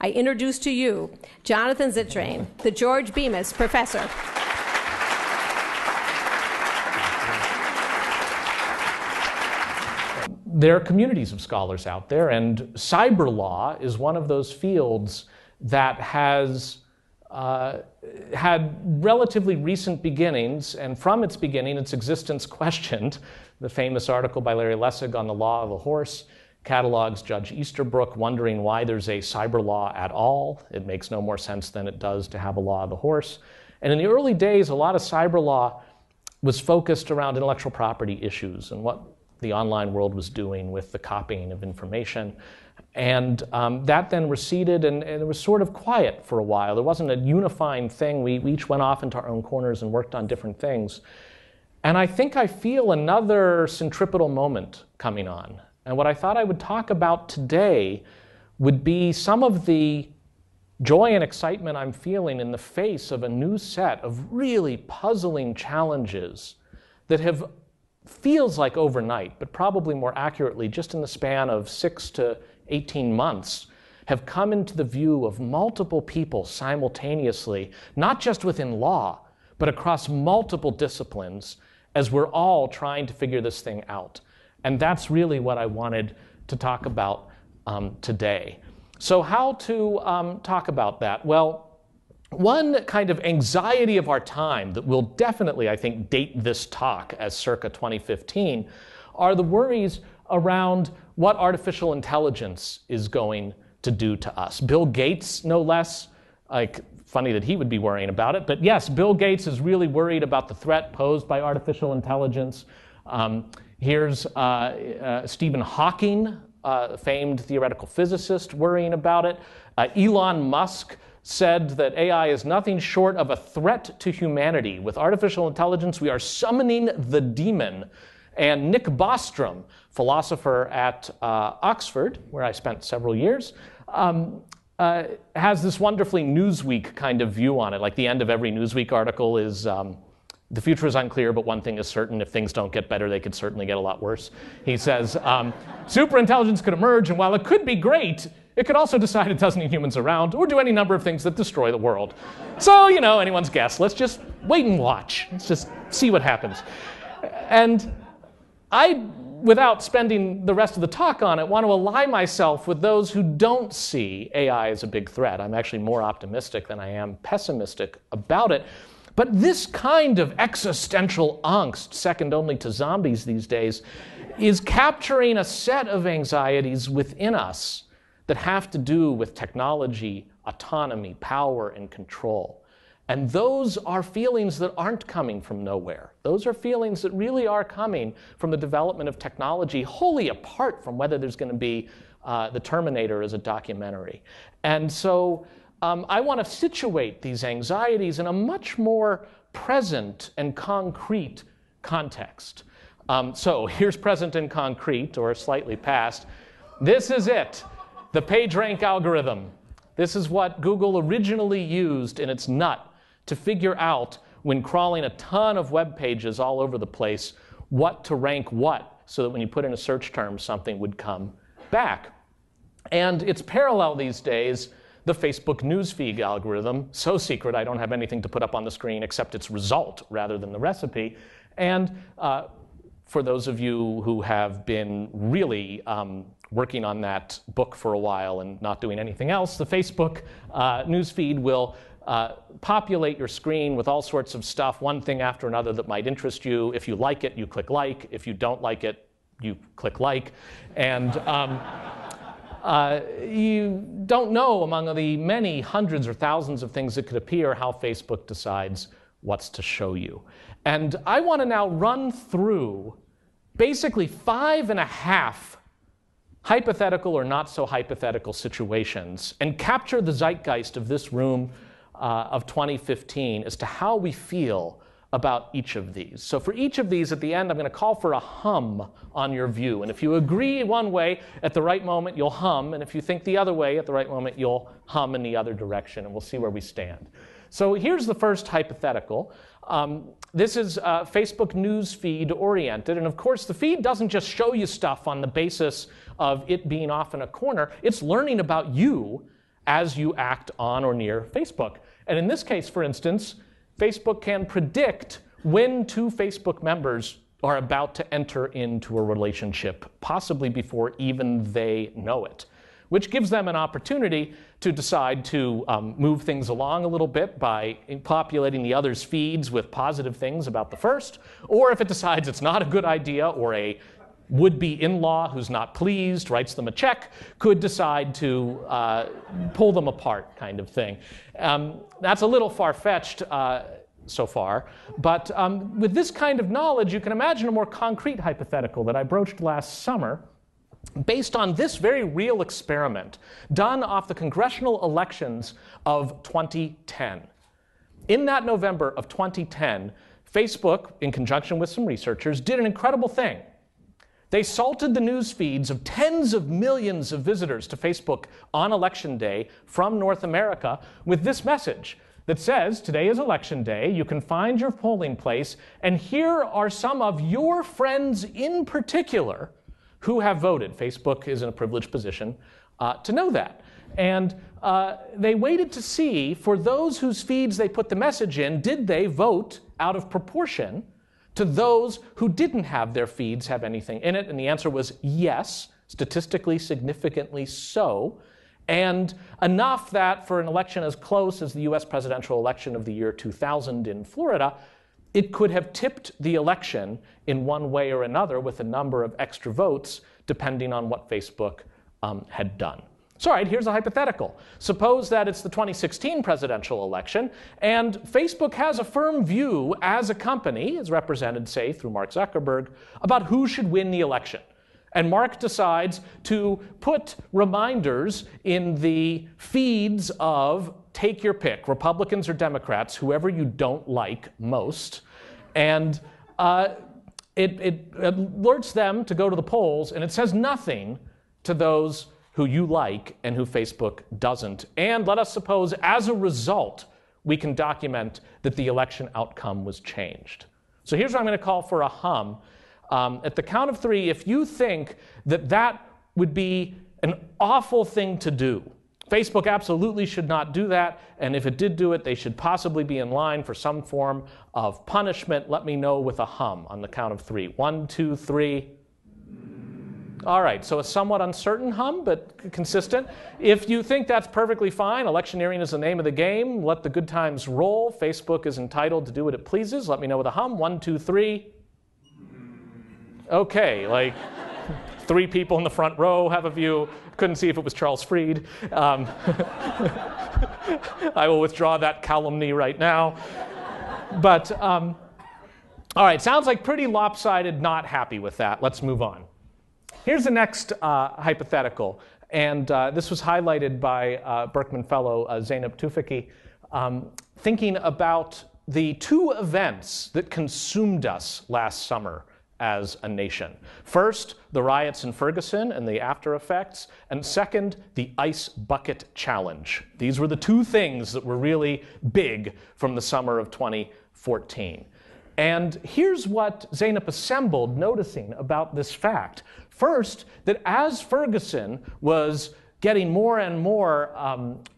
I introduce to you Jonathan Zittrain, the George Bemis Professor. There are communities of scholars out there, and cyber law is one of those fields that has had relatively recent beginnings, and from its beginning, its existence questioned. The famous article by Larry Lessig on the law of the horse catalogs Judge Easterbrook, wondering why there's a cyber law at all. It makes no more sense than it does to have a law of the horse. And in the early days, a lot of cyber law was focused around intellectual property issues and what the online world was doing with the copying of information. And that then receded, and it was sort of quiet for a while. There wasn't a unifying thing. We each went off into our own corners and worked on different things. And I think I feel another centripetal moment coming on. And what I thought I would talk about today would be some of the joy and excitement I'm feeling in the face of a new set of really puzzling challenges that have feels like overnight, but probably more accurately just in the span of 6 to 18 months, have come into the view of multiple people simultaneously, not just within law, but across multiple disciplines, as we're all trying to figure this thing out. And that's really what I wanted to talk about today. So how to talk about that? Well, one kind of anxiety of our time that will definitely, I think, date this talk as circa 2015 are the worries around what artificial intelligence is going to do to us. Bill Gates, no less, like, funny that he would be worrying about it, but yes, Bill Gates is really worried about the threat posed by artificial intelligence. Here's Stephen Hawking, famed theoretical physicist, worrying about it. Elon Musk said that AI is nothing short of a threat to humanity. With artificial intelligence, we are summoning the demon. And Nick Bostrom, philosopher at Oxford, where I spent several years, has this wonderfully Newsweek kind of view on it. Like the end of every Newsweek article is, the future is unclear, but one thing is certain. If things don't get better, they could certainly get a lot worse. He says, superintelligence could emerge, and while it could be great, it could also decide it doesn't need humans around or do any number of things that destroy the world. So, you know, anyone's guess. Let's just wait and watch. Let's just see what happens. And I, without spending the rest of the talk on it, want to ally myself with those who don't see AI as a big threat. I'm actually more optimistic than I am pessimistic about it. But this kind of existential angst, second only to zombies these days, is capturing a set of anxieties within us that have to do with technology, autonomy, power, and control. And those are feelings that aren't coming from nowhere. Those are feelings that really are coming from the development of technology, wholly apart from whether there's going to be The Terminator as a documentary. And so I want to situate these anxieties in a much more present and concrete context. So here's present and concrete, or slightly past. This is it, the PageRank algorithm. This is what Google originally used in its nut to figure out, when crawling a ton of web pages all over the place, what to rank what, so that when you put in a search term, something would come back. And it's parallel these days, the Facebook newsfeed algorithm, so secret I don't have anything to put up on the screen except its result rather than the recipe. And for those of you who have been really working on that book for a while and not doing anything else, the Facebook newsfeed will populate your screen with all sorts of stuff, one thing after another that might interest you. If you like it, you click like. If you don't like it, you click like. And you don't know, among the many hundreds or thousands of things that could appear, how Facebook decides what's to show you. And I want to now run through basically 5.5 hypothetical or not so hypothetical situations and capture the zeitgeist of this room of 2015 as to how we feel about each of these. So for each of these, at the end, I'm going to call for a hum on your view. And if you agree one way at the right moment, you'll hum. And if you think the other way at the right moment, you'll hum in the other direction. And we'll see where we stand. So here's the first hypothetical. This is Facebook news feed oriented. And of course, the feed doesn't just show you stuff on the basis of it being off in a corner. It's learning about you as you act on or near Facebook. And in this case, for instance, Facebook can predict when two Facebook members are about to enter into a relationship, possibly before even they know it, which gives them an opportunity to decide to move things along a little bit by populating the other's feeds with positive things about the first, or if it decides it's not a good idea, or a would-be in-law who's not pleased, writes them a check, could decide to pull them apart, kind of thing. That's a little far-fetched so far, but with this kind of knowledge, you can imagine a more concrete hypothetical that I broached last summer, based on this very real experiment done off the congressional elections of 2010. In that November of 2010, Facebook, in conjunction with some researchers, did an incredible thing. They salted the news feeds of tens of millions of visitors to Facebook on Election Day from North America with this message that says, today is Election Day, you can find your polling place, and here are some of your friends in particular who have voted. Facebook is in a privileged position to know that. And they waited to see, for those whose feeds they put the message in, did they vote out of proportion to those who didn't have their feeds have anything in it? And the answer was yes, statistically significantly so, and enough that for an election as close as the US presidential election of the year 2000 in Florida, it could have tipped the election in one way or another with a number of extra votes, depending on what Facebook had done. So, all right, here's a hypothetical. Suppose that it's the 2016 presidential election, and Facebook has a firm view as a company, as represented, say, through Mark Zuckerberg, about who should win the election. And Mark decides to put reminders in the feeds of, take your pick, Republicans or Democrats, whoever you don't like most, and it alerts them to go to the polls, and it says nothing to those who you like and who Facebook doesn't. And let us suppose, as a result, we can document that the election outcome was changed. So here's what I'm going to call for a hum. At the count of three, if you think that that would be an awful thing to do, Facebook absolutely should not do that, and if it did do it, they should possibly be in line for some form of punishment. Let me know with a hum on the count of three. 1, 2, 3. All right, so a somewhat uncertain hum, but consistent. If you think that's perfectly fine, electioneering is the name of the game. Let the good times roll. Facebook is entitled to do what it pleases. Let me know with a hum. 1, 2, 3. Okay, like 3 people in the front row have a view. Couldn't see if it was Charles Fried. I will withdraw that calumny right now. But, all right, sounds like pretty lopsided, not happy with that. Let's move on. Here's the next hypothetical, and this was highlighted by Berkman Fellow Zeynep Tufekci, thinking about the 2 events that consumed us last summer as a nation. First, the riots in Ferguson and the after effects, and second, the ice bucket challenge. These were the 2 things that were really big from the summer of 2014. And here's what Zeynep assembled, noticing about this fact. First, that as Ferguson was getting more and more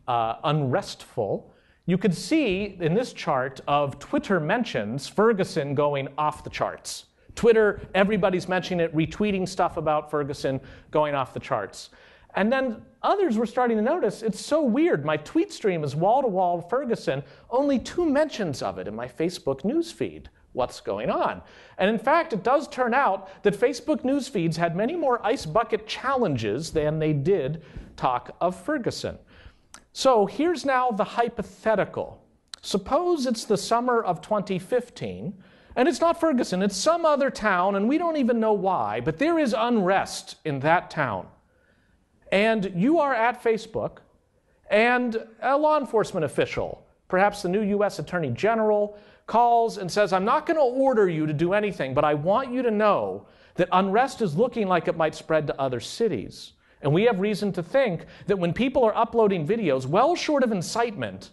unrestful, you could see in this chart of Twitter mentions Ferguson going off the charts. Twitter, everybody's mentioning it, retweeting stuff about Ferguson, going off the charts. And then others were starting to notice, it's so weird. My tweet stream is wall-to-wall Ferguson, only 2 mentions of it in my Facebook newsfeed. What's going on? And in fact, it does turn out that Facebook news feeds had many more ice bucket challenges than they did talk of Ferguson. So here's now the hypothetical. Suppose it's the summer of 2015, and it's not Ferguson, it's some other town, and we don't even know why, but there is unrest in that town. And you are at Facebook, and a law enforcement official, perhaps the new US Attorney General, calls and says, I'm not going to order you to do anything, but I want you to know that unrest is looking like it might spread to other cities. And we have reason to think that when people are uploading videos, well short of incitement,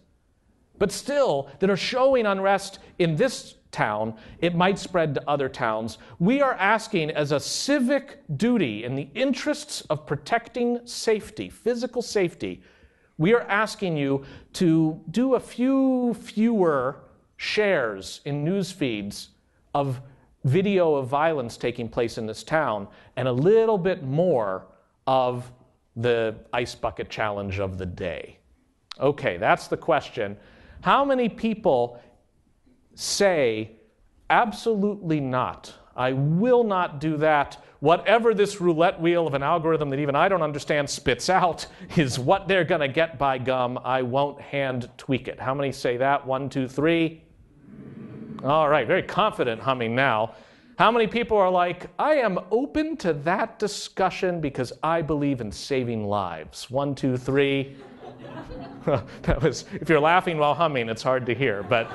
but still that are showing unrest in this town, it might spread to other towns. We are asking, as a civic duty in the interests of protecting safety, physical safety, We are asking you to do a few fewer shares in news feeds of video of violence taking place in this town and a little bit more of the ice bucket challenge of the day. Okay, that's the question. How many people say, absolutely not, I will not do that. Whatever this roulette wheel of an algorithm that even I don't understand spits out is what they're going to get, by gum. I won't hand tweak it. How many say that? 1, 2, 3. All right, very confident humming now. How many people are like, I am open to that discussion because I believe in saving lives? 1, 2, 3. That was, if you're laughing while humming, it's hard to hear, but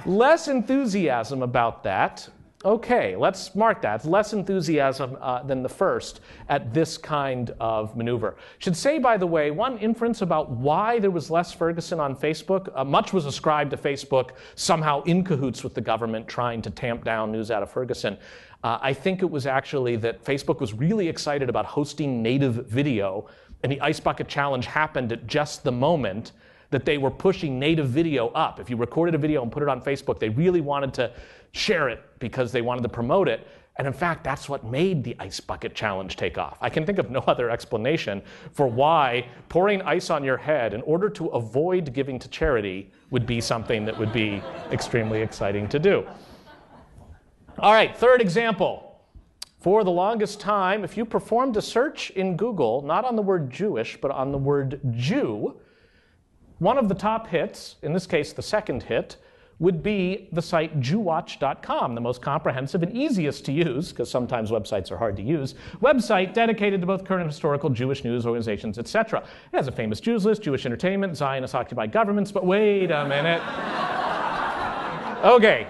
less enthusiasm about that. Okay, let's mark that. It's less enthusiasm than the first at this kind of maneuver. Should say, by the way, one inference about why there was less Ferguson on Facebook, much was ascribed to Facebook somehow in cahoots with the government trying to tamp down news out of Ferguson. I think it was actually that Facebook was really excited about hosting native video, and the Ice Bucket Challenge happened at just the moment that they were pushing native video up. If you recorded a video and put it on Facebook, they really wanted to share it because they wanted to promote it. And in fact, that's what made the Ice Bucket Challenge take off. I can think of no other explanation for why pouring ice on your head in order to avoid giving to charity would be something that would be extremely exciting to do. All right, third example. For the longest time, if you performed a search in Google, not on the word Jewish, but on the word Jew, one of the top hits, in this case the second hit, would be the site JewWatch.com, the most comprehensive and easiest to use, because sometimes websites are hard to use, website dedicated to both current and historical Jewish news organizations, etc. It has a famous Jews list, Jewish entertainment, Zionist-occupied governments, but wait a minute. Okay.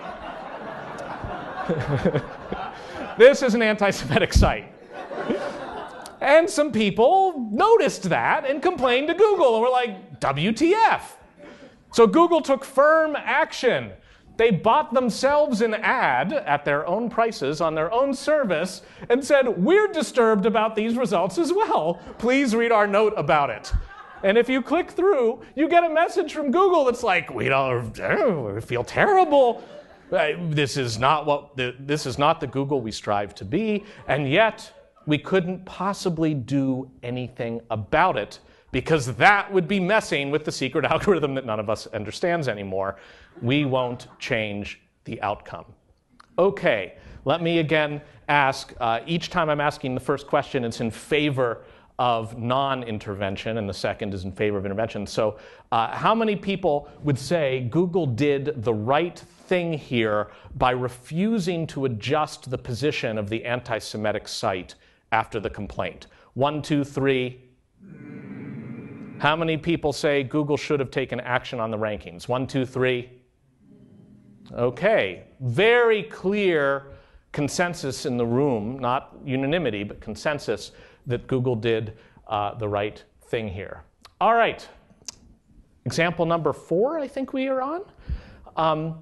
This is an anti-Semitic site. And some people noticed that and complained to Google and were like, WTF? So Google took firm action. They bought themselves an ad at their own prices on their own service and said, we're disturbed about these results as well. Please read our note about it. And if you click through, you get a message from Google that's like, we feel terrible. This is not the Google we strive to be, and yet we couldn't possibly do anything about it because that would be messing with the secret algorithm that none of us understands anymore. We won't change the outcome. Okay, let me again ask, each time I'm asking the first question, it's in favor of non-intervention, and the second is in favor of intervention. So how many people would say Google did the right thing here by refusing to adjust the position of the anti-Semitic site after the complaint? 1, 2, 3. How many people say Google should have taken action on the rankings? 1, 2, 3. Okay, very clear consensus in the room, not unanimity, but consensus that Google did the right thing here. All right, example number 4, I think we are on.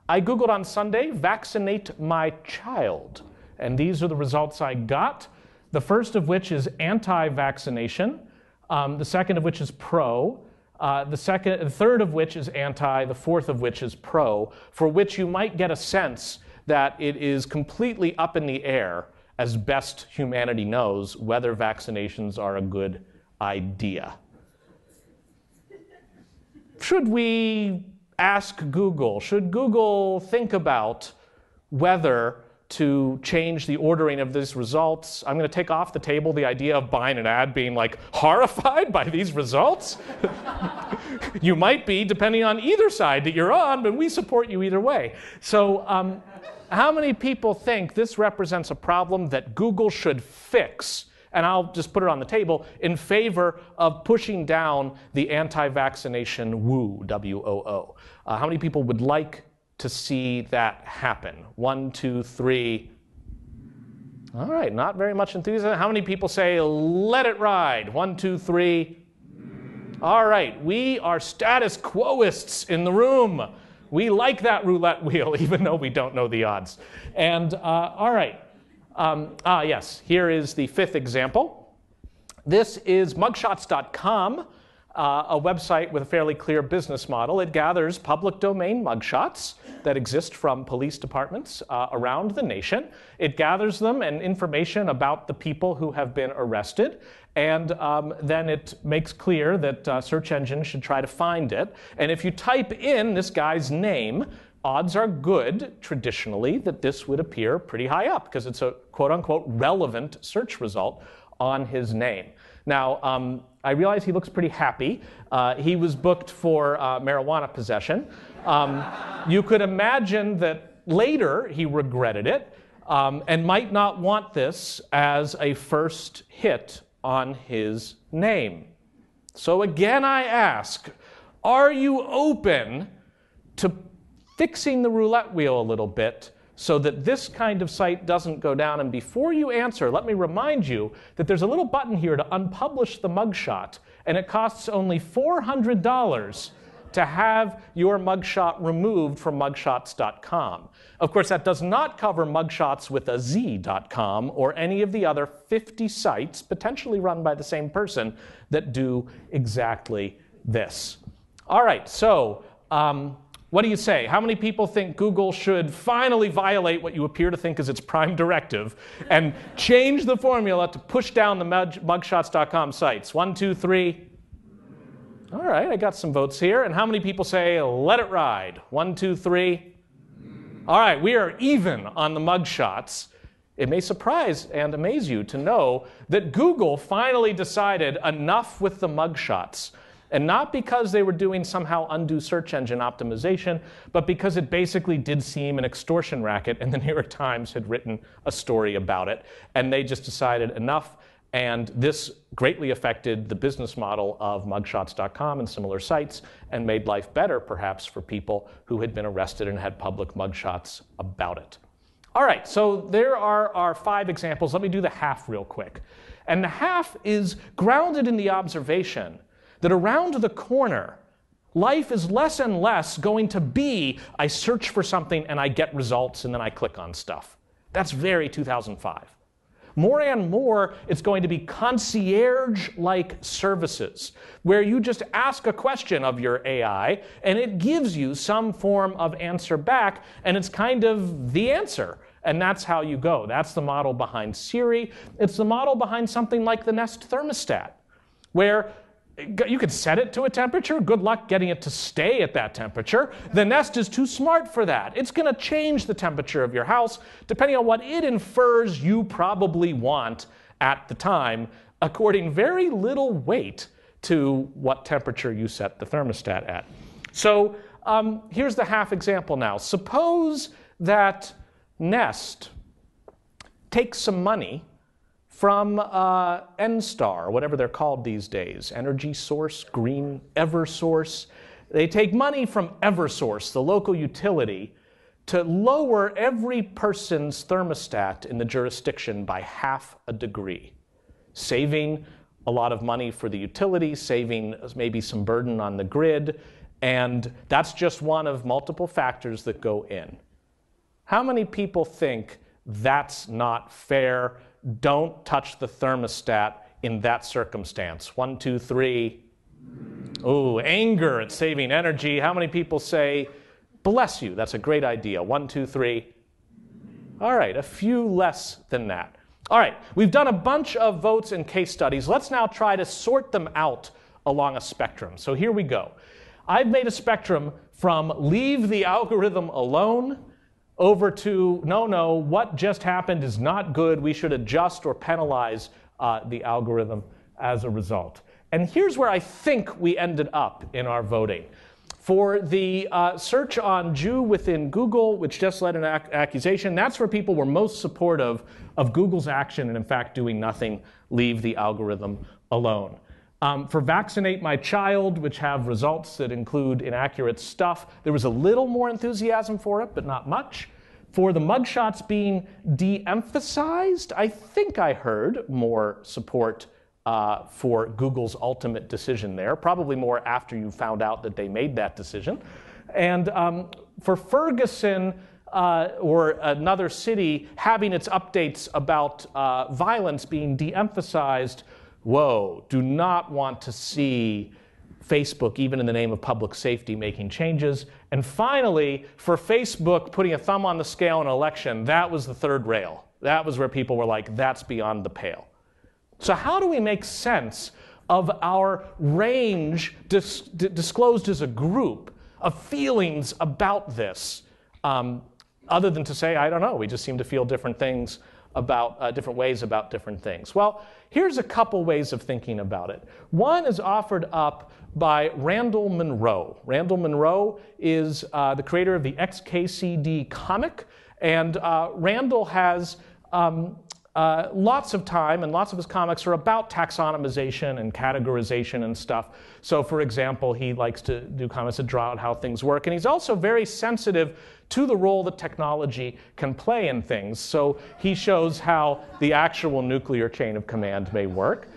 I Googled on Sunday, vaccinate my child. And these are the results I got. The first of which is anti-vaccination. The second of which is pro. The third of which is anti. The fourth of which is pro, for which you might get a sense that it is completely up in the air, as best humanity knows, whether vaccinations are a good idea. Should we ask Google? Should Google think about whether to change the ordering of these results? I'm going to take off the table the idea of buying an ad being like horrified by these results. You might be, depending on either side that you're on, but we support you either way. So how many people think this represents a problem that Google should fix? And I'll just put it on the table in favor of pushing down the anti-vaccination woo, W-O-O. How many people would like to see that happen? 1, 2, 3. All right, not very much enthusiasm. How many people say, let it ride? 1, 2, 3. All right, we are status quoists in the room. We like that roulette wheel, even though we don't know the odds. And all right, yes, here is the fifth example. This is Mugshots.com. a website with a fairly clear business model. It gathers public domain mugshots that exist from police departments around the nation. It gathers them and information about the people who have been arrested. And then it makes clear that search engines should try to find it. And if you type in this guy's name, odds are good, traditionally, that this would appear pretty high up because it's a quote-unquote relevant search result on his name. Now, I realize he looks pretty happy. He was booked for marijuana possession. You could imagine that later he regretted it and might not want this as a first hit on his name. So again, I ask, are you open to fixing the roulette wheel a little bit so that this kind of site doesn't go down? And before you answer, let me remind you that there's a little button here to unpublish the mugshot, and it costs only $400 to have your mugshot removed from mugshots.com. Of course, that does not cover mugshots with a Z.com or any of the other 50 sites, potentially run by the same person, that do exactly this. All right, so what do you say? How many people think Google should finally violate what you appear to think is its prime directive and change the formula to push down the mugshots.com sites? 1, 2, 3. All right, I got some votes here. And how many people say let it ride? 1, 2, 3. All right, we are even on the mugshots. It may surprise and amaze you to know that Google finally decided enough with the mugshots. And not because they were doing somehow undue search engine optimization, but because it basically did seem an extortion racket, and the New York Times had written a story about it. And they just decided enough, and this greatly affected the business model of mugshots.com and similar sites, and made life better, perhaps, for people who had been arrested and had public mugshots about it. All right, so there are our 5 examples. Let me do the half real quick. And the half is grounded in the observation that around the corner, life is less and less going to be, I search for something and I get results and then I click on stuff. That's very 2005. More and more, it's going to be concierge-like services, where you just ask a question of your AI and it gives you some form of answer back, and it's kind of the answer. And that's how you go. That's the model behind Siri. It's the model behind something like the Nest thermostat, where you could set it to a temperature. Good luck getting it to stay at that temperature. The Nest is too smart for that. It's going to change the temperature of your house depending on what it infers you probably want at the time, according very little weight to what temperature you set the thermostat at. So here's the half example now. Suppose that Nest takes some money from NSTAR, whatever they're called these days, Energy Source, Green, Eversource. They take money from Eversource, the local utility, to lower every person's thermostat in the jurisdiction by ½ a degree, saving a lot of money for the utility, saving maybe some burden on the grid, and that's just one of multiple factors that go in. How many people think that's not fair? Don't touch the thermostat in that circumstance. 1, 2, 3. Oh, anger at saving energy. How many people say, bless you, that's a great idea? 1, 2, 3. All right, a few less than that. All right, we've done a bunch of votes and case studies. Let's now try to sort them out along a spectrum. So here we go. I've made a spectrum from leave the algorithm alone over to, no, what just happened is not good. We should adjust or penalize the algorithm as a result. And here's where I think we ended up in our voting. For the search on Jew within Google, which just led an accusation, that's where people were most supportive of Google's action and, in fact, doing nothing, leave the algorithm alone. For Vaccinate My Child, which have results that include inaccurate stuff, there was a little more enthusiasm for it, but not much. For the mugshots being de-emphasized, I think I heard more support for Google's ultimate decision there, probably more after you found out that they made that decision. And for Ferguson, or another city having its updates about violence being de-emphasized, whoa, do not want to see Facebook, even in the name of public safety, making changes. And finally, for Facebook putting a thumb on the scale in an election, that was the third rail. That was where people were like, that's beyond the pale. So how do we make sense of our range disclosed as a group of feelings about this, other than to say, I don't know, we just seem to feel different things about different ways about different things? Well, here's a couple ways of thinking about it. One is offered up by Randall Munroe. Randall Munroe is the creator of the XKCD comic, and Randall has lots of time, and lots of his comics are about taxonomization and categorization and stuff. So, for example, he likes to do comics that draw out how things work, and he's also very sensitive to the role that technology can play in things. So he shows how the actual nuclear chain of command may work.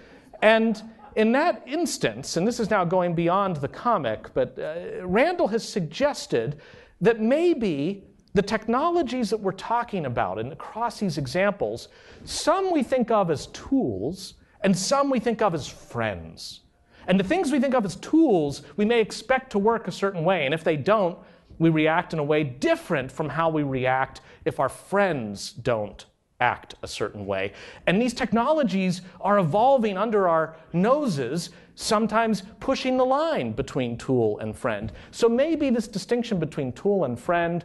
And in that instance, and this is now going beyond the comic, but Randall has suggested that maybe the technologies that we're talking about and across these examples, some we think of as tools and some we think of as friends. And the things we think of as tools, we may expect to work a certain way, and if they don't, we react in a way different from how we react if our friends don't act a certain way. And these technologies are evolving under our noses, sometimes pushing the line between tool and friend. So maybe this distinction between tool and friend,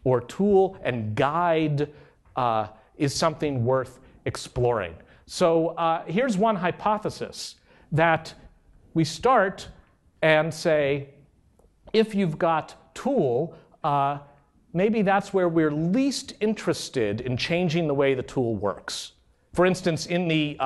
or tool and guide, is something worth exploring. So here's one hypothesis, that we start and say, if you've got tool, maybe that's where we're least interested in changing the way the tool works. For instance, in the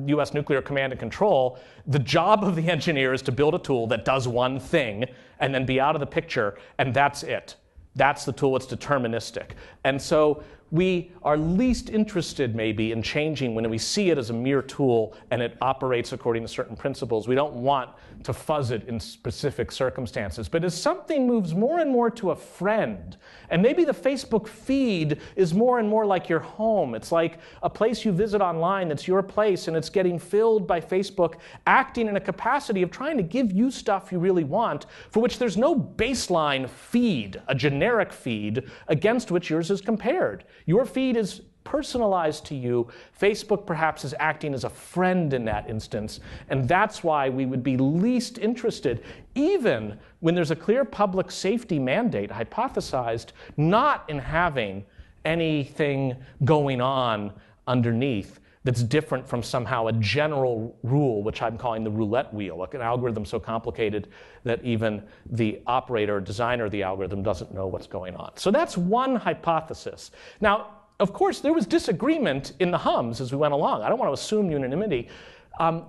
US nuclear command and control, the job of the engineer is to build a tool that does one thing and then be out of the picture, and that's it. That's the tool, it's deterministic. And so we are least interested maybe in changing when we see it as a mere tool and it operates according to certain principles. We don't want to fuzz it in specific circumstances. But as something moves more and more to a friend, and maybe the Facebook feed is more and more like your home. It's like a place you visit online that's your place, and it's getting filled by Facebook acting in a capacity of trying to give you stuff you really want, for which there's no baseline feed, a generic feed, against which yours is compared. Your feed is personalized to you. Facebook perhaps is acting as a friend in that instance, and that's why we would be least interested, even when there's a clear public safety mandate hypothesized, not in having anything going on underneath that's different from somehow a general rule, which I'm calling the roulette wheel, like an algorithm so complicated that even the operator or designer of the algorithm doesn't know what's going on. So that's one hypothesis. Now, of course, there was disagreement in the hums as we went along. I don't want to assume unanimity.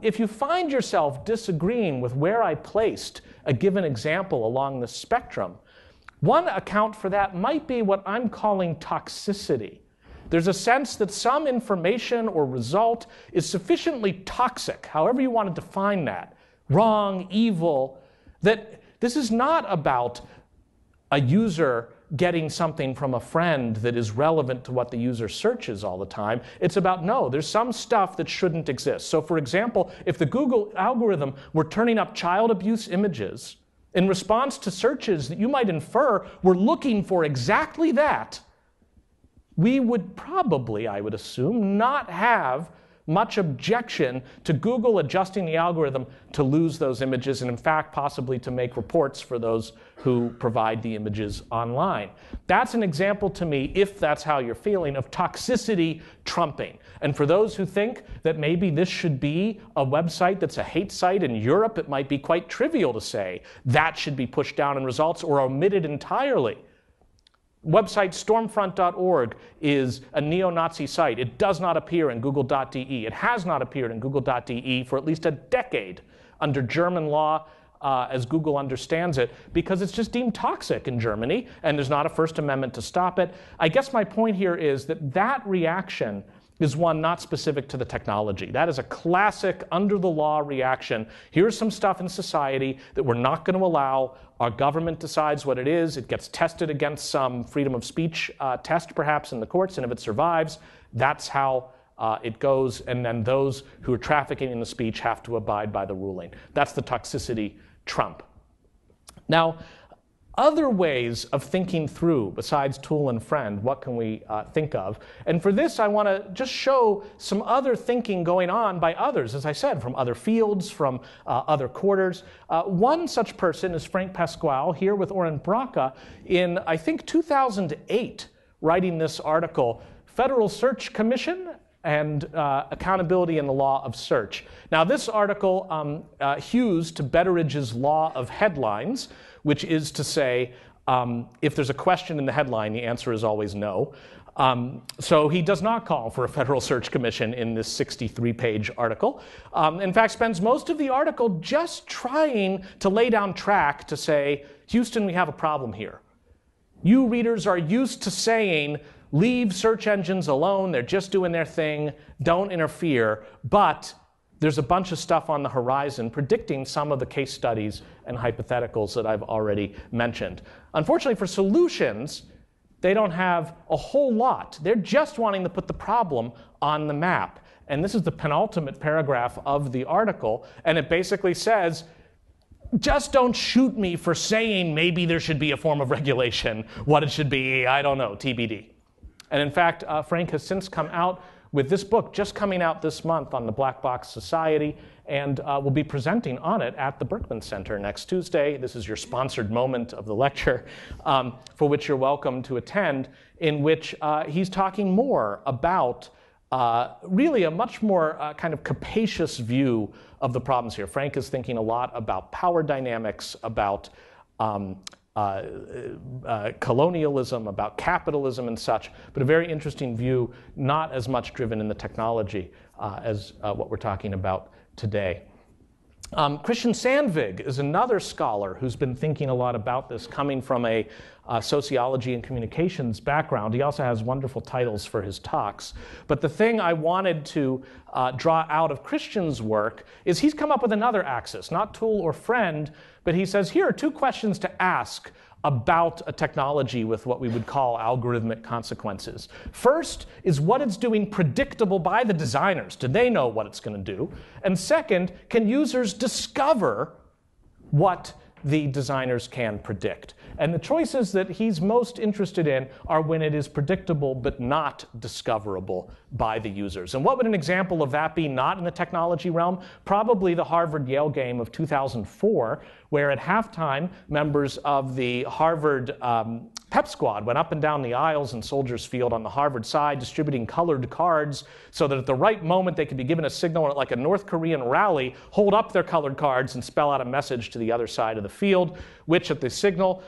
If you find yourself disagreeing with where I placed a given example along the spectrum, one account for that might be what I'm calling toxicity. There's a sense that some information or result is sufficiently toxic, however you want to define that, wrong, evil, that this is not about a user getting something from a friend that is relevant to what the user searches all the time. It's about, no, there's some stuff that shouldn't exist. So for example, if the Google algorithm were turning up child abuse images in response to searches that you might infer were looking for exactly that, we would probably, I would assume, not have much objection to Google adjusting the algorithm to lose those images, and in fact possibly to make reports for those who provide the images online. That's an example to me, if that's how you're feeling, of toxicity trumping. And for those who think that maybe this should be a website that's a hate site in Europe, it might be quite trivial to say that should be pushed down in results or omitted entirely. Website stormfront.org is a neo-Nazi site. It does not appear in google.de. It has not appeared in google.de for at least a decade under German law as Google understands it, because it's just deemed toxic in Germany, and there's not a First Amendment to stop it. I guess my point here is that that reaction is one not specific to the technology. That is a classic under-the-law reaction. Here's some stuff in society that we're not going to allow. Our government decides what it is. It gets tested against some freedom of speech test, perhaps, in the courts, and if it survives, that's how it goes, and then those who are trafficking in the speech have to abide by the ruling. That's the toxicity trump. Now, other ways of thinking through, besides tool and friend, what can we think of? And for this, I want to just show some other thinking going on by others, as I said, from other fields, from other quarters. One such person is Frank Pascual, here with Oren Braca, in, I think, 2008, writing this article, Federal Search Commission and Accountability in the Law of Search. Now, this article hews to Betteridge's Law of Headlines, which is to say, if there's a question in the headline, the answer is always no. So he does not call for a federal search commission in this 63-page article. In fact, spends most of the article just trying to lay down track to say, Houston, we have a problem here. You readers are used to saying, leave search engines alone, they're just doing their thing, don't interfere, but there's a bunch of stuff on the horizon predicting some of the case studies and hypotheticals that I've already mentioned. Unfortunately for solutions, they don't have a whole lot. They're just wanting to put the problem on the map. And this is the penultimate paragraph of the article, and it basically says, just don't shoot me for saying maybe there should be a form of regulation. What it should be, I don't know, TBD. And in fact, Frank has since come out with this book just coming out this month on the Black Box Society, and will be presenting on it at the Berkman Center next Tuesday. This is your sponsored moment of the lecture, for which you're welcome to attend, in which he's talking more about really a much more kind of capacious view of the problems here. Frank is thinking a lot about power dynamics, about colonialism, about capitalism and such, but a very interesting view, not as much driven in the technology as what we're talking about today. Christian Sandvig is another scholar who's been thinking a lot about this, coming from a sociology and communications background. He also has wonderful titles for his talks. But the thing I wanted to draw out of Christian's work is he's come up with another axis, not tool or friend, but he says, here are two questions to ask about a technology with what we would call algorithmic consequences. First, is what it's doing predictable by the designers? Do they know what it's going to do? And second, can users discover what the designers can predict? And the choices that he's most interested in are when it is predictable but not discoverable by the users. And what would an example of that be not in the technology realm? Probably the Harvard-Yale game of 2004, where at halftime, members of the Harvard pep squad went up and down the aisles in Soldiers Field on the Harvard side, distributing colored cards so that at the right moment they could be given a signal like a North Korean rally, hold up their colored cards and spell out a message to the other side of the field, which at the signal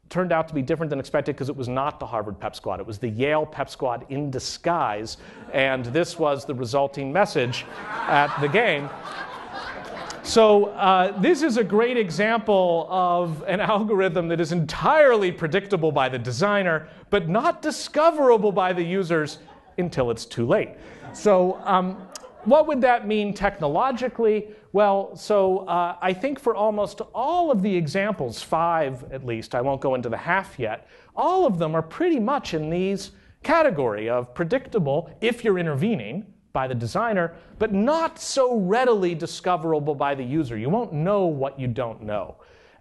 turned out to be different than expected because it was not the Harvard pep squad. It was the Yale pep squad in disguise, and this was the resulting message at the game. So this is a great example of an algorithm that is entirely predictable by the designer, but not discoverable by the users until it's too late. So what would that mean technologically? Well, so I think for almost all of the examples, 5 at least, I won't go into the half yet, all of them are pretty much in these category of predictable if you're intervening by the designer, but not so readily discoverable by the user. You won't know what you don't know.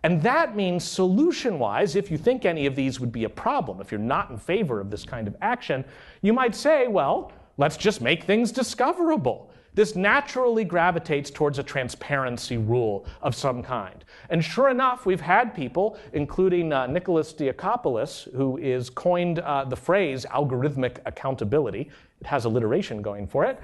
And that means solution-wise, if you think any of these would be a problem, if you're not in favor of this kind of action, you might say, well, let's just make things discoverable. This naturally gravitates towards a transparency rule of some kind. And sure enough, we've had people, including Nicholas Diakopoulos, who is coined the phrase algorithmic accountability. It has alliteration going for it.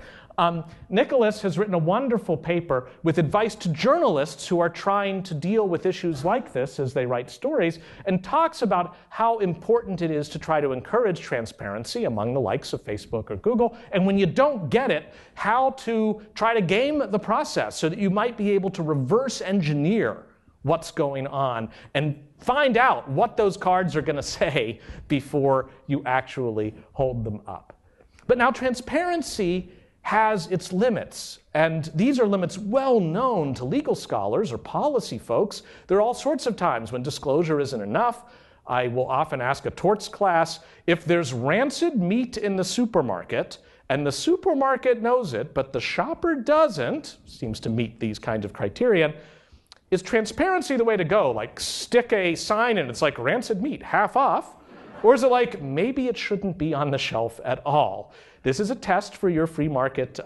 Nicholas has written a wonderful paper with advice to journalists who are trying to deal with issues like this as they write stories, and talks about how important it is to try to encourage transparency among the likes of Facebook or Google, and when you don't get it, how to try to game the process so that you might be able to reverse engineer what's going on and find out what those cards are going to say before you actually hold them up. But now transparency has its limits, and these are limits well known to legal scholars or policy folks. There are all sorts of times when disclosure isn't enough. I will often ask a torts class, if there's rancid meat in the supermarket and the supermarket knows it, but the shopper doesn't, seems to meet these kinds of criteria, is transparency the way to go? Like stick a sign and it's like rancid meat, half off? Or is it like maybe it shouldn't be on the shelf at all? This is a test for your free market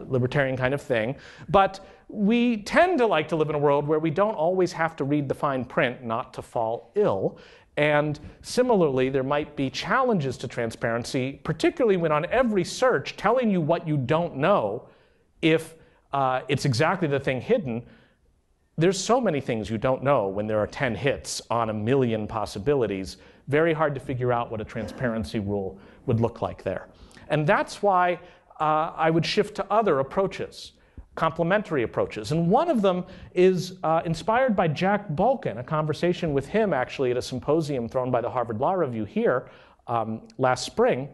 libertarian kind of thing, but we tend to like to live in a world where we don't always have to read the fine print not to fall ill. And similarly, there might be challenges to transparency, particularly when on every search telling you what you don't know, if it's exactly the thing hidden, there's so many things you don't know when there are 10 hits on a million possibilities. Very hard to figure out what a transparency rule would look like there. And that's why I would shift to other approaches, complementary approaches. And one of them is inspired by Jack Balkin, a conversation with him actually at a symposium thrown by the Harvard Law Review here last spring,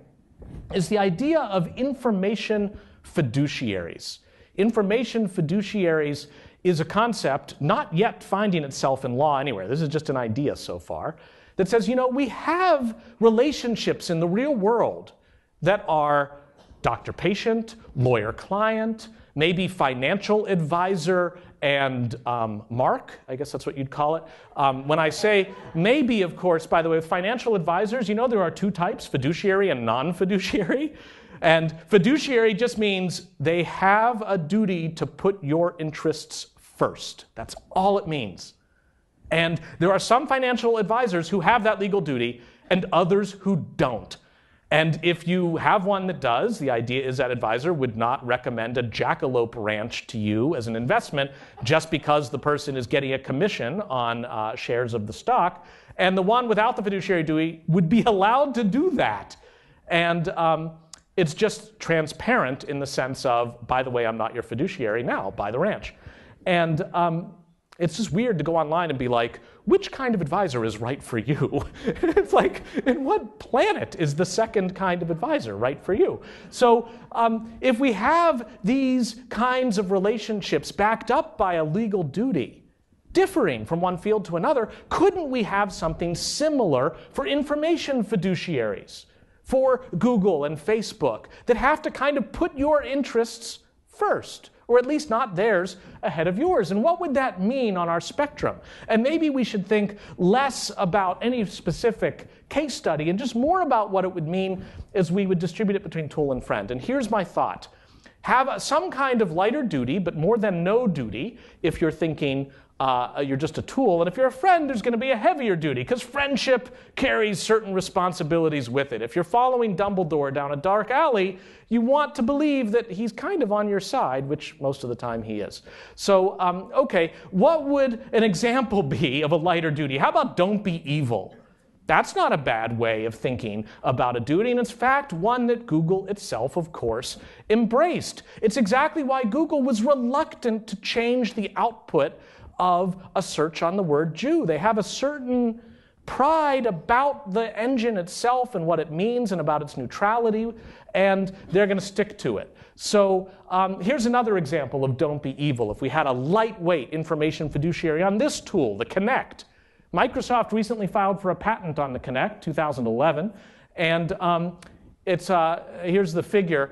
is the idea of information fiduciaries. Information fiduciaries is a concept not yet finding itself in law anywhere. This is just an idea so far that says, you know, we have relationships in the real world that are doctor-patient, lawyer-client, maybe financial advisor and mark, I guess that's what you'd call it. When I say maybe, of course, by the way, with financial advisors, you know there are two types, fiduciary and non-fiduciary. And fiduciary just means they have a duty to put your interests first. That's all it means. And there are some financial advisors who have that legal duty and others who don't. And if you have one that does, the idea is that advisor would not recommend a jackalope ranch to you as an investment just because the person is getting a commission on shares of the stock. And the one without the fiduciary duty would be allowed to do that. And it's just transparent in the sense of, by the way, I'm not your fiduciary now, buy the ranch. And it's just weird to go online and be like, which kind of advisor is right for you? It's like, in what planet is the second kind of advisor right for you? So if we have these kinds of relationships backed up by a legal duty, differing from one field to another, couldn't we have something similar for information fiduciaries, for Google and Facebook, that have to kind of put your interests first, or at least not theirs ahead of yours? And what would that mean on our spectrum? And maybe we should think less about any specific case study and just more about what it would mean as we would distribute it between tool and friend. And here's my thought. Have some kind of lighter duty, but more than no duty, if you're thinking you're just a tool. And if you're a friend, there's going to be a heavier duty, because friendship carries certain responsibilities with it. If you're following Dumbledore down a dark alley, you want to believe that he's kind of on your side, which most of the time he is. So, okay, what would an example be of a lighter duty? How about don't be evil? That's not a bad way of thinking about a duty, and in fact, one that Google itself, of course, embraced. It's exactly why Google was reluctant to change the output of a search on the word Jew. They have a certain pride about the engine itself and what it means and about its neutrality, and they're going to stick to it. So here's another example of don't be evil. If we had a lightweight information fiduciary on this tool, the Kinect. Microsoft recently filed for a patent on the Kinect, 2011, and here's the figure.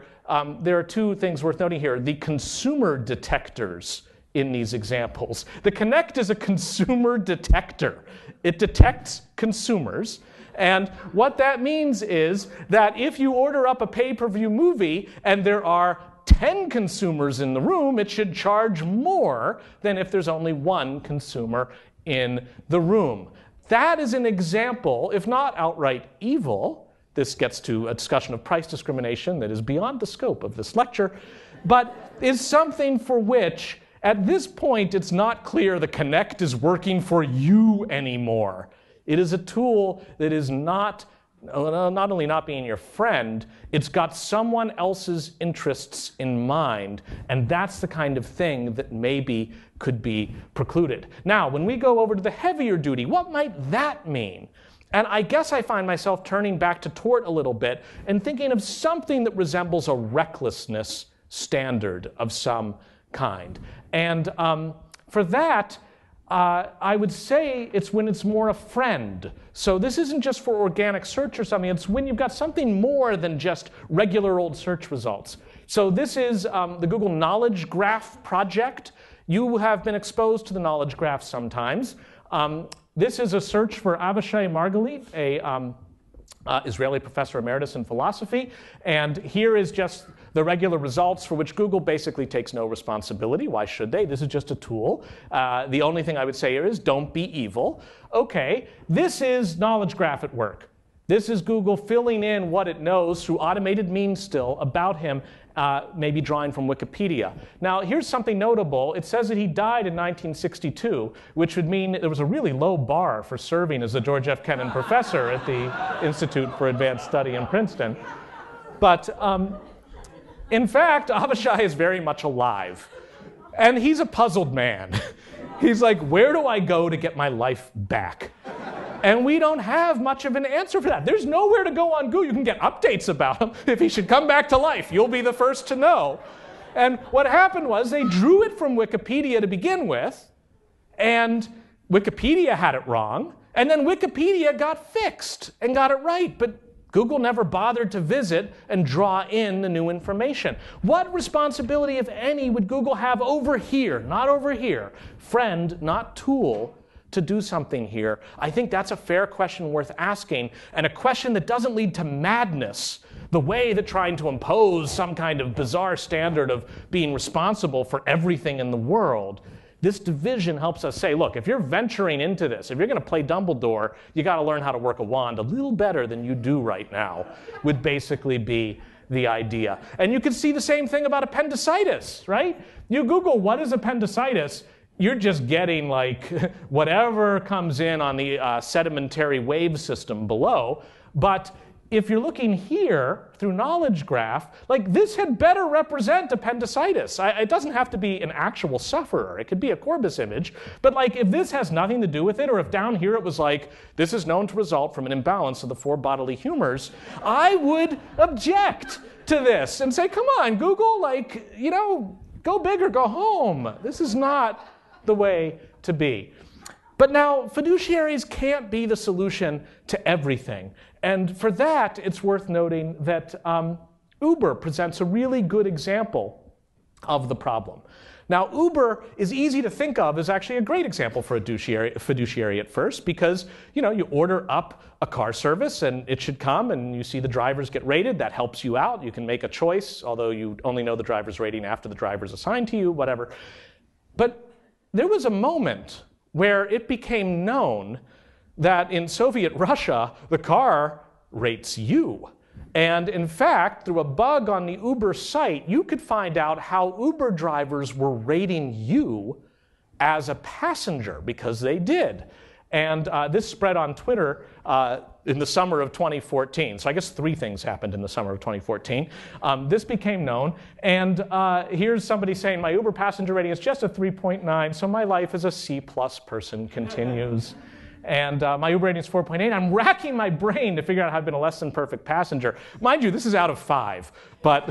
There are two things worth noting here. The consumer detectors in these examples. The Kinect is a consumer detector. It detects consumers. And what that means is that if you order up a pay-per-view movie and there are 10 consumers in the room, it should charge more than if there's only one consumer in the room. That is an example, if not outright evil. This gets to a discussion of price discrimination that is beyond the scope of this lecture, but is something for which at this point, it's not clear the Kinect is working for you anymore. It is a tool that is not only not being your friend, it's got someone else's interests in mind, and that's the kind of thing that maybe could be precluded. Now, when we go over to the heavier duty, what might that mean? And I guess I find myself turning back to tort a little bit and thinking of something that resembles a recklessness standard of some kind. And for that, I would say it's when it's more a friend. So this isn't just for organic search or something. It's when you've got something more than just regular old search results. So this is the Google Knowledge Graph project. You have been exposed to the knowledge graph sometimes. This is a search for Avishai Margalit, a Israeli professor emeritus in philosophy. And here is just the regular results for which Google basically takes no responsibility. Why should they? This is just a tool. The only thing I would say here is don't be evil. Okay, this is knowledge graph at work. This is Google filling in what it knows through automated means still about him, maybe drawing from Wikipedia. Now, here's something notable. It says that he died in 1962, which would mean there was a really low bar for serving as a George F. Kennan professor at the Institute for Advanced Study in Princeton. But in fact, Avishai is very much alive. And he's a puzzled man. He's like, where do I go to get my life back? And we don't have much of an answer for that. There's nowhere to go on Google. You can get updates about him. If he should come back to life, you'll be the first to know. And what happened was they drew it from Wikipedia to begin with, and Wikipedia had it wrong, and then Wikipedia got fixed and got it right. But Google never bothered to visit and draw in the new information. What responsibility, if any, would Google have over here, not over here, friend, not tool, to do something here? I think that's a fair question worth asking, and a question that doesn't lead to madness, the way that trying to impose some kind of bizarre standard of being responsible for everything in the world. This division helps us say, look, if you're venturing into this, if you're going to play Dumbledore, you got to learn how to work a wand a little better than you do right now, would basically be the idea. And you can see the same thing about appendicitis, right? You Google what is appendicitis, you're just getting like whatever comes in on the sedimentary wave system below. But if you're looking here through knowledge graph, like this had better represent appendicitis. It doesn't have to be an actual sufferer. It could be a Corbis image. But like if this has nothing to do with it, or if down here it was like, this is known to result from an imbalance of the four bodily humors, I would object to this and say, come on, Google, like, you know, go big or go home. This is not the way to be. But now, fiduciaries can't be the solution to everything. And for that, it's worth noting that Uber presents a really good example of the problem. Now, Uber is easy to think of as actually a great example for a fiduciary at first, because you order up a car service and it should come and you see the drivers get rated. That helps you out. You can make a choice, although you only know the driver's rating after the driver's assigned to you, whatever. But there was a moment where it became known that in Soviet Russia, the car rates you. And in fact, through a bug on the Uber site, you could find out how Uber drivers were rating you as a passenger, because they did. And this spread on Twitter in the summer of 2014. So I guess three things happened in the summer of 2014. This became known, and here's somebody saying, my Uber passenger rating is just a 3.9, so my life as a C+ person continues. And my Uber rating is 4.8. I'm racking my brain to figure out how I've been a less than perfect passenger. Mind you, this is out of 5, but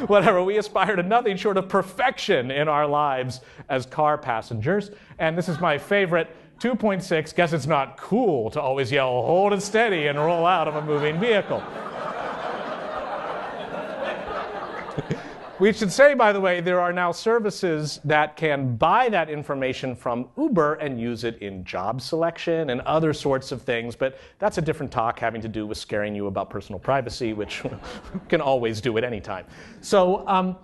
whatever. We aspire to nothing short of perfection in our lives as car passengers. And this is my favorite, 2.6. Guess it's not cool to always yell, hold it steady, and roll out of a moving vehicle. We should say, by the way, there are now services that can buy that information from Uber and use it in job selection and other sorts of things, but that's a different talk having to do with scaring you about personal privacy, which can always do at any time. So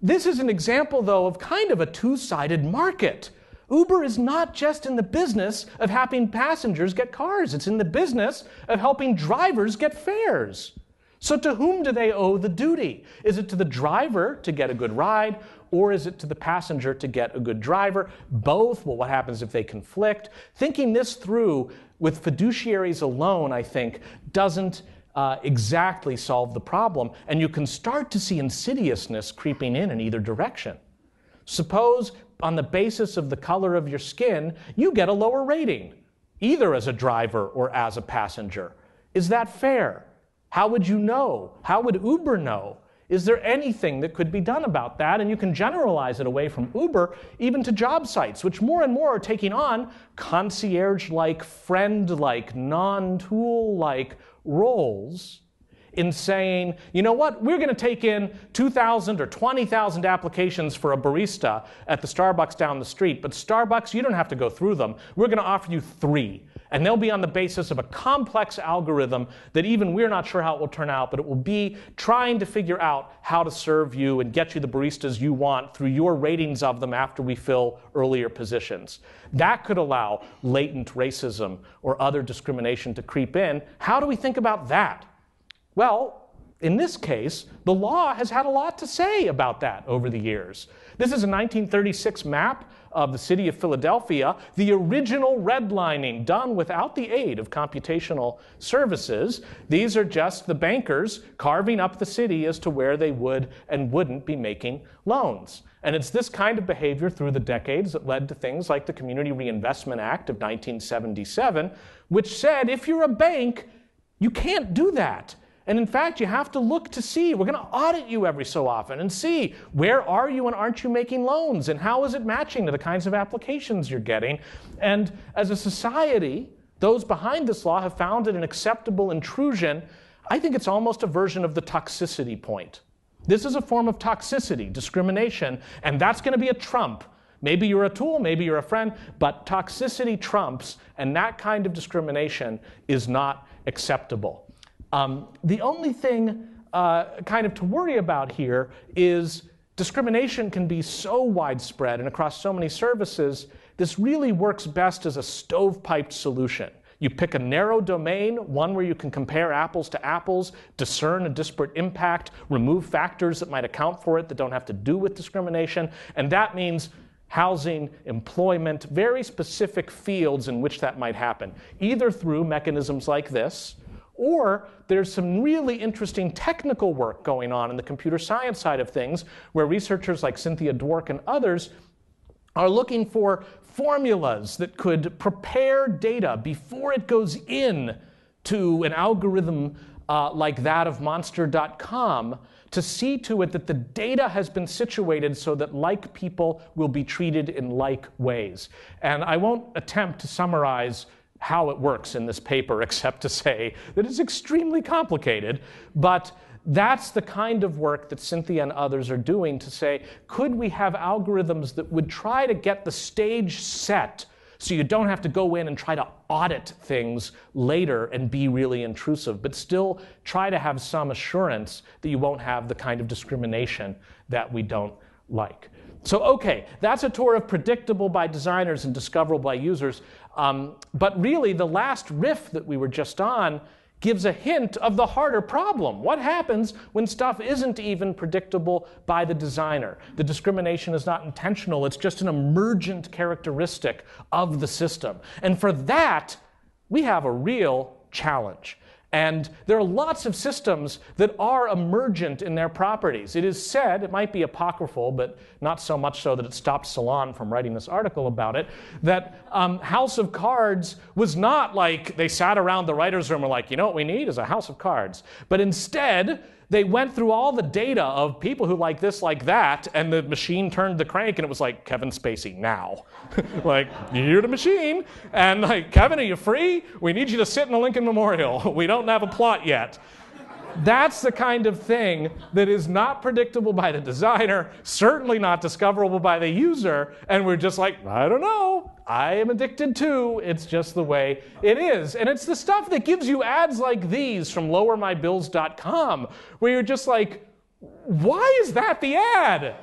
this is an example, though, of kind of a two-sided market. Uber is not just in the business of helping passengers get cars. It's in the business of helping drivers get fares. So to whom do they owe the duty? Is it to the driver to get a good ride, or is it to the passenger to get a good driver? Both? Well, what happens if they conflict? Thinking this through with fiduciaries alone, I think, doesn't exactly solve the problem, and you can start to see insidiousness creeping in either direction. Suppose, on the basis of the color of your skin, you get a lower rating, either as a driver or as a passenger. Is that fair? How would you know? How would Uber know Is there anything that could be done about that? And you can generalize it away from Uber, even to job sites, which more and more are taking on concierge-like, friend-like, non-tool-like roles in saying, you know what, we're going to take in 2,000 or 20,000 applications for a barista at the Starbucks down the street, but Starbucks, you don't have to go through them. We're going to offer you 3. And they'll be on the basis of a complex algorithm that even we're not sure how it will turn out, but it will be trying to figure out how to serve you and get you the baristas you want through your ratings of them after we fill earlier positions. That could allow latent racism or other discrimination to creep in. How do we think about that? Well, in this case, the law has had a lot to say about that over the years. This is a 1936 map of the city of Philadelphia, the original redlining done without the aid of computational services. These are just the bankers carving up the city as to where they would and wouldn't be making loans. And it's this kind of behavior through the decades that led to things like the Community Reinvestment Act of 1977, which said if you're a bank, you can't do that. And in fact, you have to look to see, we're going to audit you every so often and see where are you and aren't you making loans and how is it matching to the kinds of applications you're getting. And as a society, those behind this law have found it an acceptable intrusion. I think it's almost a version of the toxicity point. This is a form of toxicity, discrimination, and that's going to be a trump. Maybe you're a tool, maybe you're a friend, but toxicity trumps, and that kind of discrimination is not acceptable. The only thing kind of to worry about here is discrimination can be so widespread and across so many services, this really works best as a stovepiped solution. You pick a narrow domain, one where you can compare apples to apples, discern a disparate impact, remove factors that might account for it that don't have to do with discrimination, and that means housing, employment, very specific fields in which that might happen, either through mechanisms like this, or there's some really interesting technical work going on in the computer science side of things where researchers like Cynthia Dwork and others are looking for formulas that could prepare data before it goes in to an algorithm like that of Monster.com to see to it that the data has been situated so that like people will be treated in like ways. And I won't attempt to summarize how it works in this paper, except to say that it's extremely complicated, but that's the kind of work that Cynthia and others are doing to say, could we have algorithms that would try to get the stage set so you don't have to go in and try to audit things later and be really intrusive, but still try to have some assurance that you won't have the kind of discrimination that we don't like. So, okay, that's a tour of predictable by designers and discoverable by users. But really, the last riff that we were just on gives a hint of the harder problem. What happens when stuff isn't even predictable by the designer? The discrimination is not intentional. It's just an emergent characteristic of the system. And for that, we have a real challenge. And there are lots of systems that are emergent in their properties. It is said, it might be apocryphal, but not so much so that it stopped Salon from writing this article about it, that House of Cards was not like they sat around the writer's room and were like, you know what we need is a House of Cards. But instead, they went through all the data of people who like this, like that, and the machine turned the crank, and it was like, Kevin Spacey, now. Like, you're the machine, and like, Kevin, are you free? We need you to sit in the Lincoln Memorial. We don't have a plot yet. That's the kind of thing that is not predictable by the designer, certainly not discoverable by the user, and we're just like, I don't know, I am addicted too. It's just the way it is. And it's the stuff that gives you ads like these from lowermybills.com, where you're just like, why is that the ad?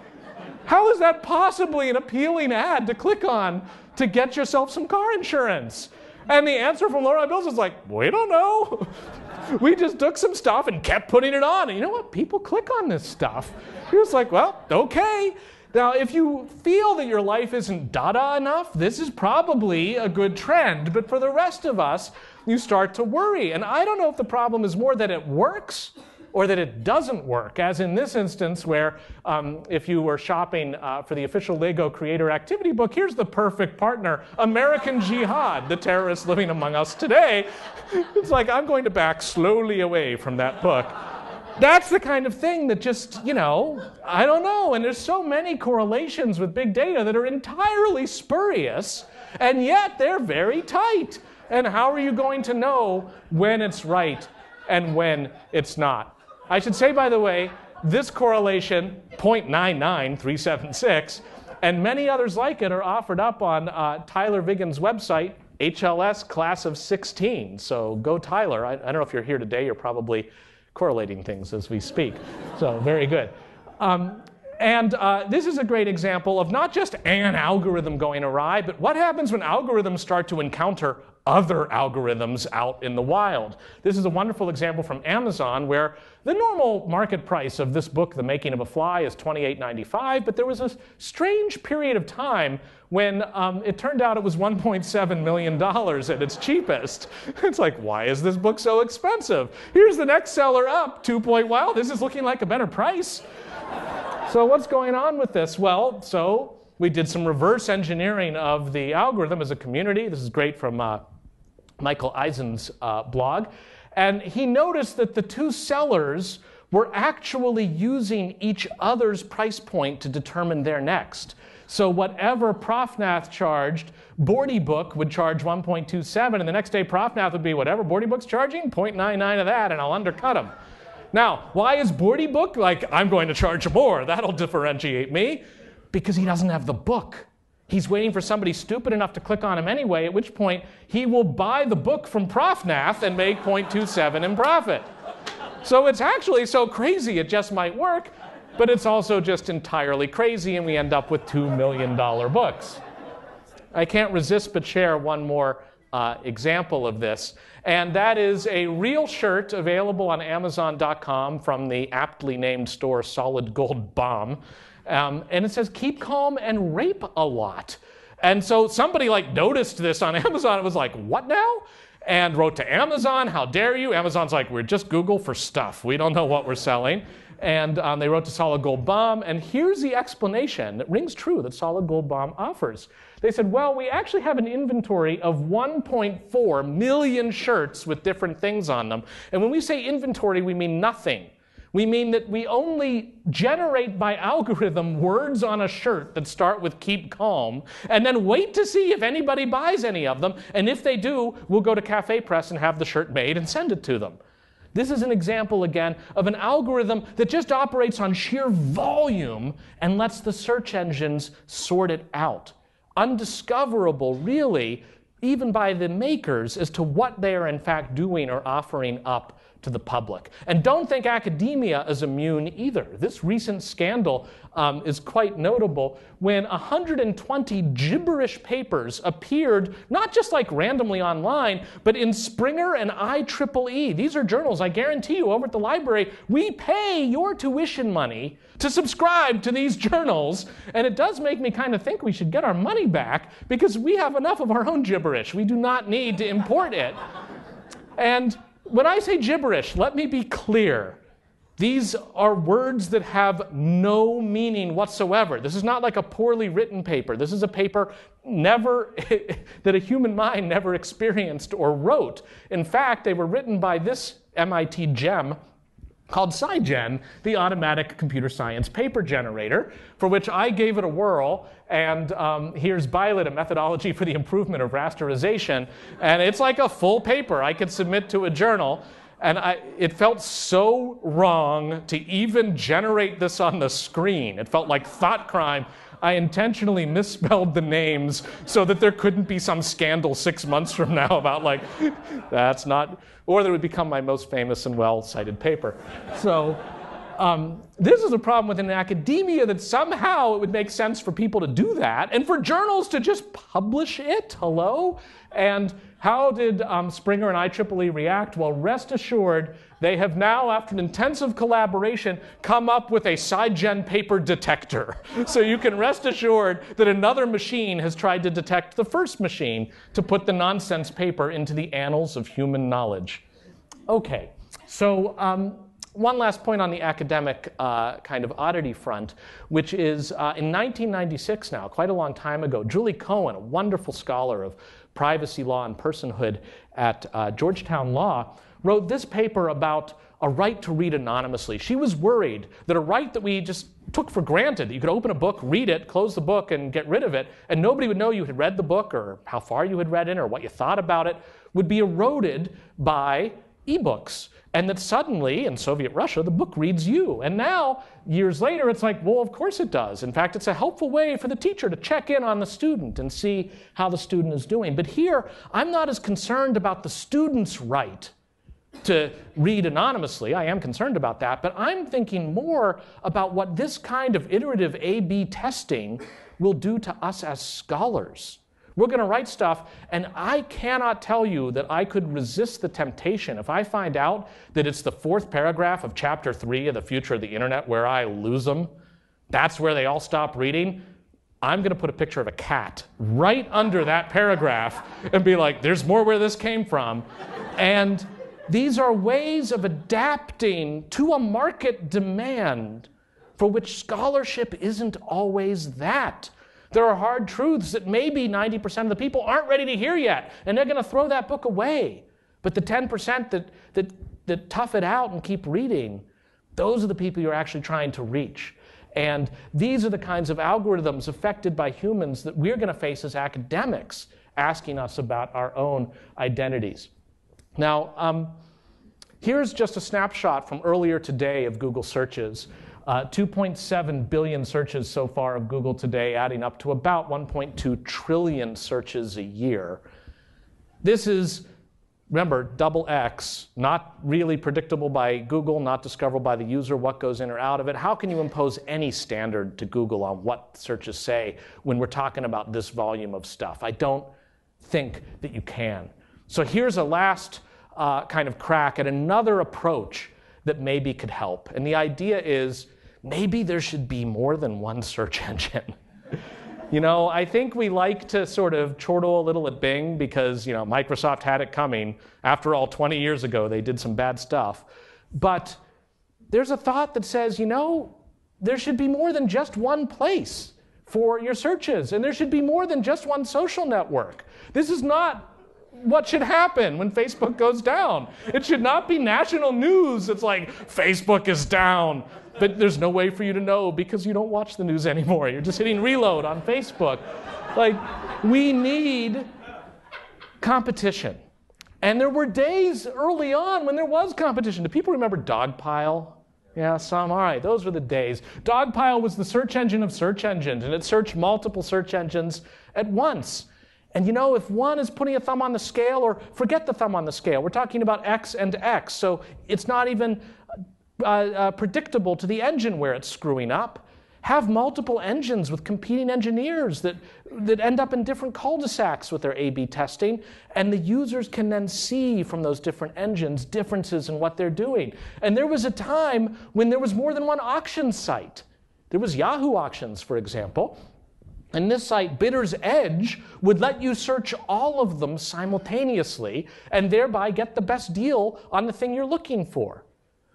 How is that possibly an appealing ad to click on to get yourself some car insurance? And the answer from Lower My Bills is like, we don't know. We just took some stuff and kept putting it on. And you know what? People click on this stuff. You're just like, well, okay. Now, if you feel that your life isn't dada enough, this is probably a good trend. But for the rest of us, you start to worry. And I don't know if the problem is more that it works or that it doesn't work, as in this instance where if you were shopping for the official Lego Creator Activity book, here's the perfect partner, American Jihad, the terrorists living among us today. It's like, I'm going to back slowly away from that book. That's the kind of thing that just, I don't know. And there's so many correlations with big data that are entirely spurious, and yet they're very tight. And how are you going to know when it's right and when it's not? I should say, by the way, this correlation, 0.99376, and many others like it are offered up on Tyler Vigen's website, HLS Class of 16. So go Tyler. I don't know if you're here today. You're probably correlating things as we speak. So very good. This is a great example of not just an algorithm going awry, but what happens when algorithms start to encounter other algorithms out in the wild. This is a wonderful example from Amazon where the normal market price of this book, The Making of a Fly, is $28.95, but there was a strange period of time when it turned out it was $1.7 million at its cheapest. It's like, why is this book so expensive? Here's the next seller up, wow, this is looking like a better price. So what's going on with this? Well, so we did some reverse engineering of the algorithm as a community. This is great from Michael Eisen's blog. And he noticed that the two sellers were actually using each other's price point to determine their next. So whatever Profnath charged, Boardybook would charge 1.27, and the next day Profnath would be whatever Boardybook's charging, 0.99 of that, and I'll undercut him. Now, why is Boardybook like, I'm going to charge more, that'll differentiate me? Because he doesn't have the book. He's waiting for somebody stupid enough to click on him anyway, at which point he will buy the book from Profnath and make 0.27 in profit. So it's actually so crazy it just might work, but it's also just entirely crazy, and we end up with $2 million books. I can't resist but share one more example of this, and that is a real shirt available on Amazon.com from the aptly named store Solid Gold Bomb. And it says, keep calm and rape a lot. And so somebody noticed this on Amazon. It was like, what now? And wrote to Amazon, how dare you? Amazon's like, we're just Google for stuff. We don't know what we're selling. And they wrote to Solid Gold Bomb. And here's the explanation that rings true that Solid Gold Bomb offers. They said, well, we actually have an inventory of 1.4 million shirts with different things on them. And when we say inventory, we mean nothing. We mean that we only generate by algorithm words on a shirt that start with keep calm, and then wait to see if anybody buys any of them. And if they do, we'll go to Cafe Press and have the shirt made and send it to them. This is an example, again, of an algorithm that just operates on sheer volume and lets the search engines sort it out. Undiscoverable, really, even by the makers, as to what they are in fact doing or offering up to the public. And don't think academia is immune either. This recent scandal is quite notable when 120 gibberish papers appeared, not just randomly online, but in Springer and IEEE. These are journals, I guarantee you, over at the library, we pay your tuition money to subscribe to these journals. And it does make me kind of think we should get our money back because we have enough of our own gibberish. We do not need to import it. And when I say gibberish, let me be clear. These are words that have no meaning whatsoever. This is not like a poorly written paper. This is a paper that a human mind never experienced or wrote. In fact, they were written by this MIT gem called SciGen, the automatic computer science paper generator, for which I gave it a whirl. And here's Violet, a methodology for the improvement of rasterization. And it's like a full paper I could submit to a journal. And it felt so wrong to even generate this on the screen. It felt like thought crime. I intentionally misspelled the names so that there couldn't be some scandal 6 months from now about that's not, or that would become my most famous and well-cited paper. So this is a problem within academia that somehow it would make sense for people to do that and for journals to just publish it. Hello? And how did Springer and IEEE react? Well, rest assured, they have now, after an intensive collaboration, come up with a SciGen paper detector. So you can rest assured that another machine has tried to detect the first machine to put the nonsense paper into the annals of human knowledge. Okay, so one last point on the academic kind of oddity front, which is in 1996 now, quite a long time ago, Julie Cohen, a wonderful scholar of privacy law and personhood at Georgetown Law, wrote this paper about a right to read anonymously. She was worried that a right that we just took for granted, that you could open a book, read it, close the book, and get rid of it, and nobody would know you had read the book or how far you had read it or what you thought about it, would be eroded by ebooks. And that suddenly, in Soviet Russia, the book reads you. And now, years later, it's like, well, of course it does. In fact, it's a helpful way for the teacher to check in on the student and see how the student is doing. But here, I'm not as concerned about the student's right to read anonymously. I am concerned about that. But I'm thinking more about what this kind of iterative A/B testing will do to us as scholars. We're going to write stuff, and I cannot tell you that I could resist the temptation. If I find out that it's the 4th paragraph of chapter 3 of The Future of the Internet where I lose them, that's where they all stop reading, I'm going to put a picture of a cat right under that paragraph and be like, there's more where this came from. And these are ways of adapting to a market demand for which scholarship isn't always that. There are hard truths that maybe 90% of the people aren't ready to hear yet, and they're going to throw that book away. But the 10% that tough it out and keep reading, those are the people you're actually trying to reach. And these are the kinds of algorithms affected by humans that we're going to face as academics, asking us about our own identities. Now, here's just a snapshot from earlier today of Google searches. 2.7 billion searches so far of Google today, adding up to about 1.2 trillion searches a year. This is, remember, double X, not really predictable by Google, not discoverable by the user, what goes in or out of it. How can you impose any standard to Google on what searches say when we're talking about this volume of stuff? I don't think that you can. So here's a last kind of crack at another approach that maybe could help. And the idea is maybe there should be more than one search engine. You know, I think we like to sort of chortle a little at Bing because, you know, Microsoft had it coming. After all, 20 years ago, they did some bad stuff. But there's a thought that says, you know, there should be more than just one place for your searches. And there should be more than just one social network. This is not what should happen when Facebook goes down. It should not be national news. It's like, Facebook is down. But there's no way for you to know because you don't watch the news anymore. You're just hitting reload on Facebook. Like, we need competition. And there were days early on when there was competition. Do people remember Dogpile? Yeah, some. All right, those were the days. Dogpile was the search engine of search engines, and it searched multiple search engines at once. And you know, if one is putting a thumb on the scale, or forget the thumb on the scale, we're talking about X and X, so it's not even predictable to the engine where it's screwing up. Have multiple engines with competing engineers that end up in different cul-de-sacs with their A/B testing, and the users can then see from those different engines differences in what they're doing. And there was a time when there was more than one auction site. There was Yahoo Auctions, for example. And this site, Bidder's Edge, would let you search all of them simultaneously and thereby get the best deal on the thing you're looking for.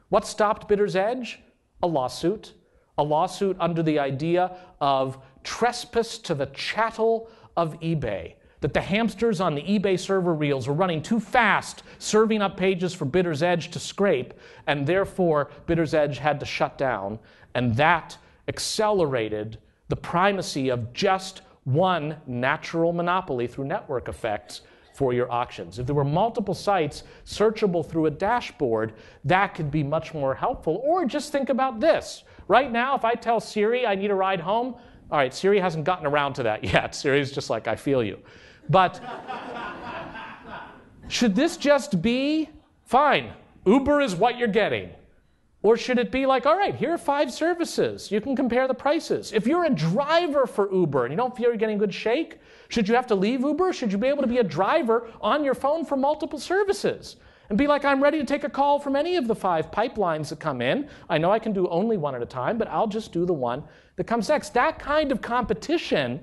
What stopped Bidder's Edge? A lawsuit. A lawsuit under the idea of trespass to the chattel of eBay. That the hamsters on the eBay server reels were running too fast, serving up pages for Bidder's Edge to scrape, and therefore Bidder's Edge had to shut down. And that accelerated the primacy of just one natural monopoly through network effects for your auctions. If there were multiple sites searchable through a dashboard, that could be much more helpful. Or just think about this. Right now, if I tell Siri I need a ride home, all right, Siri hasn't gotten around to that yet. Siri's just like, I feel you. But should this just be, fine, Uber is what you're getting? Or should it be like, all right, here are 5 services. You can compare the prices. If you're a driver for Uber and you don't feel you're getting good shake, should you have to leave Uber? Should you be able to be a driver on your phone for multiple services? And be like, I'm ready to take a call from any of the 5 pipelines that come in. I know I can do only one at a time, but I'll just do the one that comes next. That kind of competition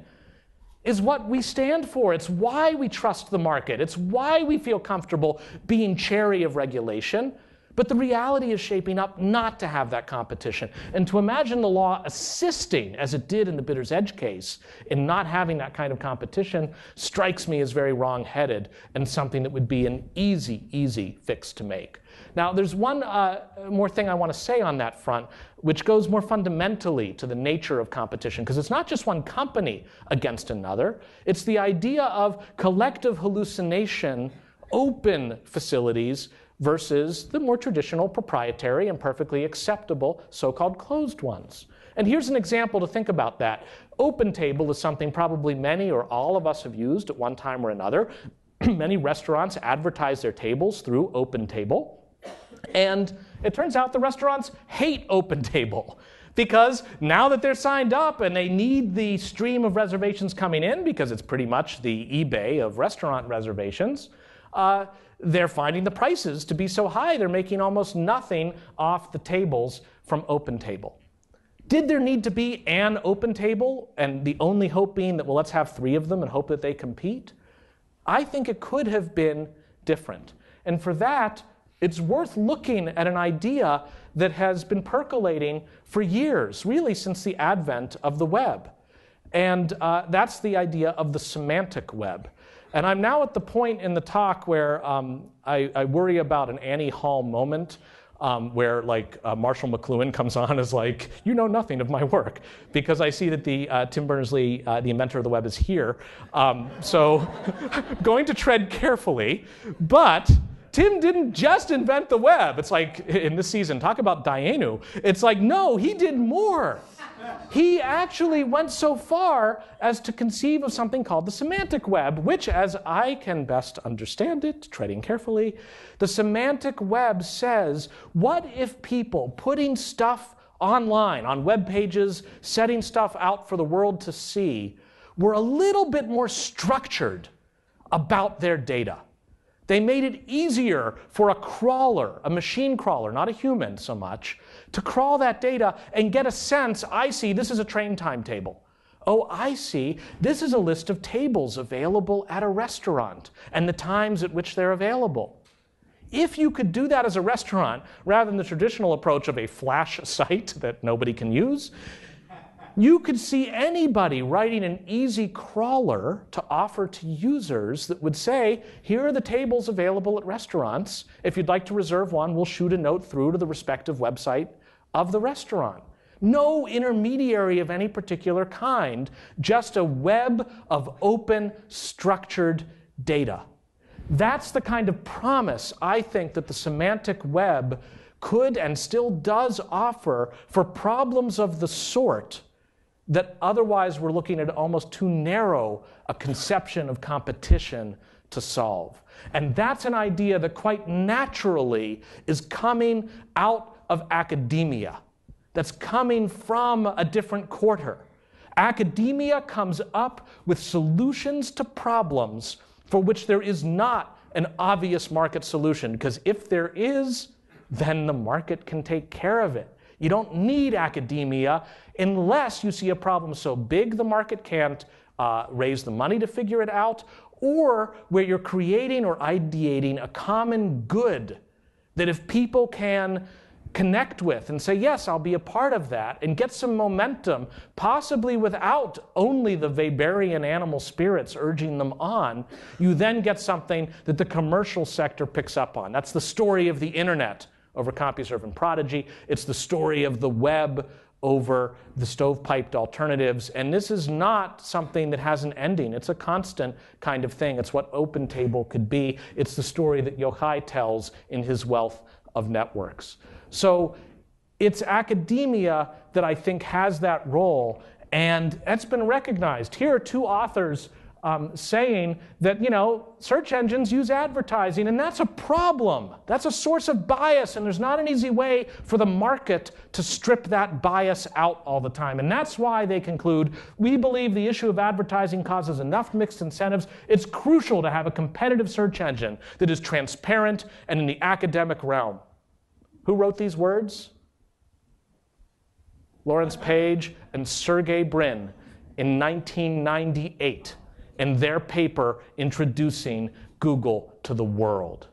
is what we stand for. It's why we trust the market. It's why we feel comfortable being chary of regulation. But the reality is shaping up not to have that competition. And to imagine the law assisting, as it did in the Bidder's Edge case, in not having that kind of competition strikes me as very wrong-headed and something that would be an easy, easy fix to make. Now, there's one more thing I want to say on that front, which goes more fundamentally to the nature of competition, because it's not just one company against another. It's the idea of collective hallucination, open facilities, versus the more traditional proprietary and perfectly acceptable so-called closed ones. And here's an example to think about that. OpenTable is something probably many or all of us have used at one time or another. Many restaurants advertise their tables through OpenTable. And it turns out the restaurants hate OpenTable, because now that they're signed up and they need the stream of reservations coming in, because it's pretty much the eBay of restaurant reservations, they're finding the prices to be so high they're making almost nothing off the tables from OpenTable. Did there need to be an OpenTable, and the only hope being that, well, let's have 3 of them and hope that they compete? I think it could have been different. And for that, it's worth looking at an idea that has been percolating for years, really since the advent of the web. And that's the idea of the semantic web. And I'm now at the point in the talk where I worry about an Annie Hall moment where like Marshall McLuhan comes on as like, you know nothing of my work, because I see that the Tim Berners-Lee, the inventor of the web, is here. So going to tread carefully, but Tim didn't just invent the web. It's like in this season, talk about Dayenu. It's like, no, he did more. He actually went so far as to conceive of something called the semantic web, which, as I can best understand it, treading carefully, the semantic web says, what if people putting stuff online, on web pages, setting stuff out for the world to see, were a little bit more structured about their data? They made it easier for a crawler, a machine crawler, not a human so much, to crawl that data and get a sense, I see this is a train timetable. Oh, I see this is a list of tables available at a restaurant and the times at which they're available. If you could do that as a restaurant, rather than the traditional approach of a flash site that nobody can use, you could see anybody writing an easy crawler to offer to users that would say, here are the tables available at restaurants. If you'd like to reserve one, we'll shoot a note through to the respective website of the restaurant. No intermediary of any particular kind, just a web of open, structured data. That's the kind of promise I think that the semantic web could and still does offer for problems of the sort that otherwise we're looking at almost too narrow a conception of competition to solve. And that's an idea that quite naturally is coming out of academia, that's coming from a different quarter. Academia comes up with solutions to problems for which there is not an obvious market solution, because if there is, then the market can take care of it. You don't need academia unless you see a problem so big the market can't raise the money to figure it out, or where you're creating or ideating a common good that if people can connect with and say, yes, I'll be a part of that, and get some momentum, possibly without only the Weberian animal spirits urging them on, you then get something that the commercial sector picks up on. That's the story of the internet over CompuServe and Prodigy. It's the story of the web over the stovepiped alternatives. And this is not something that has an ending. It's a constant kind of thing. It's what OpenTable could be. It's the story that Yochai tells in his Wealth of Networks. So it's academia that I think has that role, and that's been recognized. Here are 2 authors saying that, search engines use advertising, and that's a problem. That's a source of bias, and there's not an easy way for the market to strip that bias out all the time. And that's why they conclude, we believe the issue of advertising causes enough mixed incentives. It's crucial to have a competitive search engine that is transparent and in the academic realm. Who wrote these words? Lawrence Page and Sergey Brin in 1998 in their paper introducing Google to the world.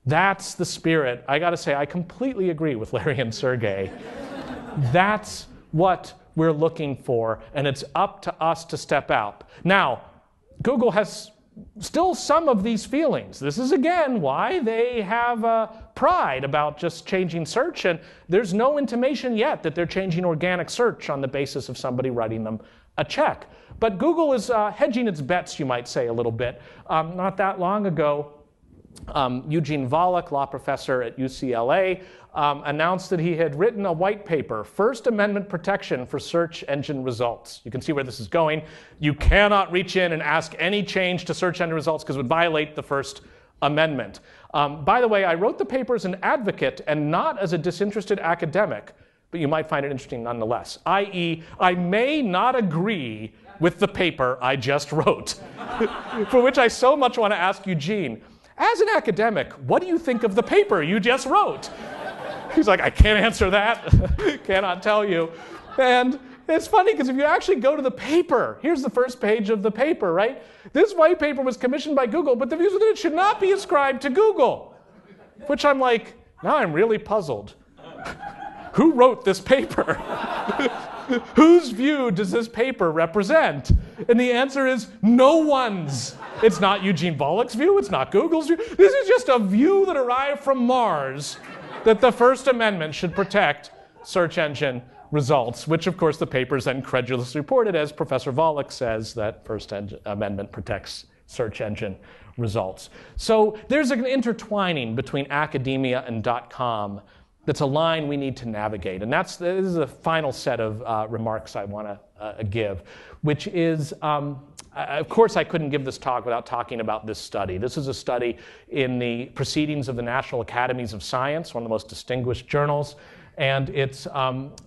That's the spirit. I got to say, I completely agree with Larry and Sergey. That's what we're looking for, and it's up to us to step out. Now, Google has still some of these feelings. This is, again, why they have pride about just changing search, and there's no intimation yet that they're changing organic search on the basis of somebody writing them a check. But Google is hedging its bets, you might say, a little bit. Not that long ago, Eugene Volokh, law professor at UCLA, announced that he had written a white paper, First Amendment Protection for Search Engine Results. You can see where this is going. You cannot reach in and ask any change to search engine results because it would violate the First Amendment. By the way, I wrote the paper as an advocate and not as a disinterested academic, but you might find it interesting nonetheless, i.e., I may not agree with the paper I just wrote, for which I so much want to ask Eugene, as an academic, what do you think of the paper you just wrote? He's like, I can't answer that. Cannot tell you. And it's funny because if you actually go to the paper, here's the first page of the paper, right? This white paper was commissioned by Google, but the views within it should not be ascribed to Google. Which I'm like, now I'm really puzzled. Who wrote this paper? Whose view does this paper represent? And the answer is no one's. It's not Eugene Volokh's view. It's not Google's view. This is just a view that arrived from Mars that the First Amendment should protect search engine results, which, of course, the paper is then credulously reported as Professor Volokh says that First Amendment protects search engine results. So there's an intertwining between academia and .com that's a line we need to navigate. And this is the final set of remarks I want to give, which is, of course, I couldn't give this talk without talking about this study. This is a study in the Proceedings of the National Academies of Science, one of the most distinguished journals. And it's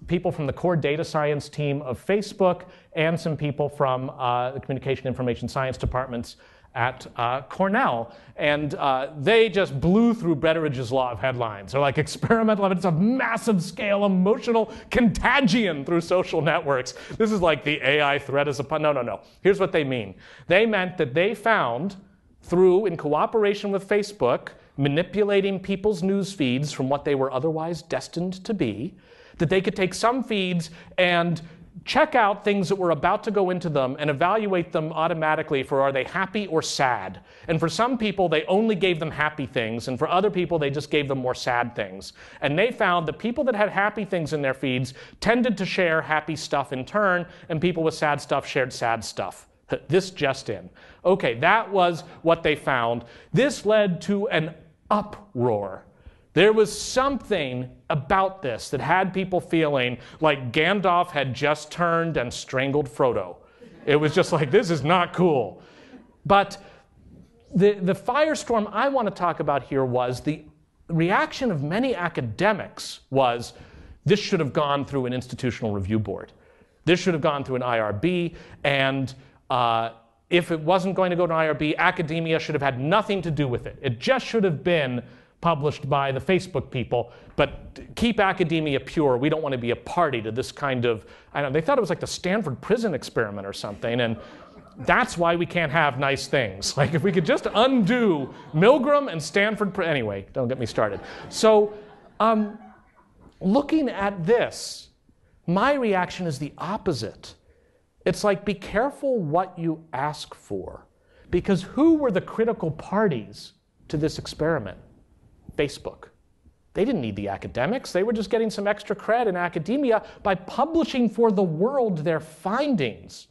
people from the core data science team of Facebook and some people from the communication information science departments at Cornell. And they just blew through Betteridge's law of headlines. They're like experimental evidence of massive scale emotional contagion through social networks. This is like the AI threat is upon. No. Here's what they mean. They meant that they found through, in cooperation with Facebook, manipulating people's news feeds from what they were otherwise destined to be, that they could take some feeds and check out things that were about to go into them and evaluate them automatically for are they happy or sad. And for some people, they only gave them happy things, and for other people, they just gave them more sad things. And they found that people that had happy things in their feeds tended to share happy stuff in turn, and people with sad stuff shared sad stuff. This just in. Okay, that was what they found. This led to an uproar. There was something about this that had people feeling like Gandalf had just turned and strangled Frodo. It was just like, this is not cool. But the firestorm I want to talk about here was the reaction of many academics was, this should have gone through an institutional review board. This should have gone through an IRB, and if it wasn't going to go to an IRB, academia should have had nothing to do with it. It just should have been published by the Facebook people, but keep academia pure. We don't want to be a party to this kind of, I don't know, they thought it was like the Stanford prison experiment or something, and that's why we can't have nice things. Like if we could just undo Milgram and Stanford, anyway, don't get me started. So looking at this, my reaction is the opposite. It's like, be careful what you ask for, because who were the critical parties to this experiment? Facebook. They didn't need the academics. They were just getting some extra cred in academia by publishing for the world their findings.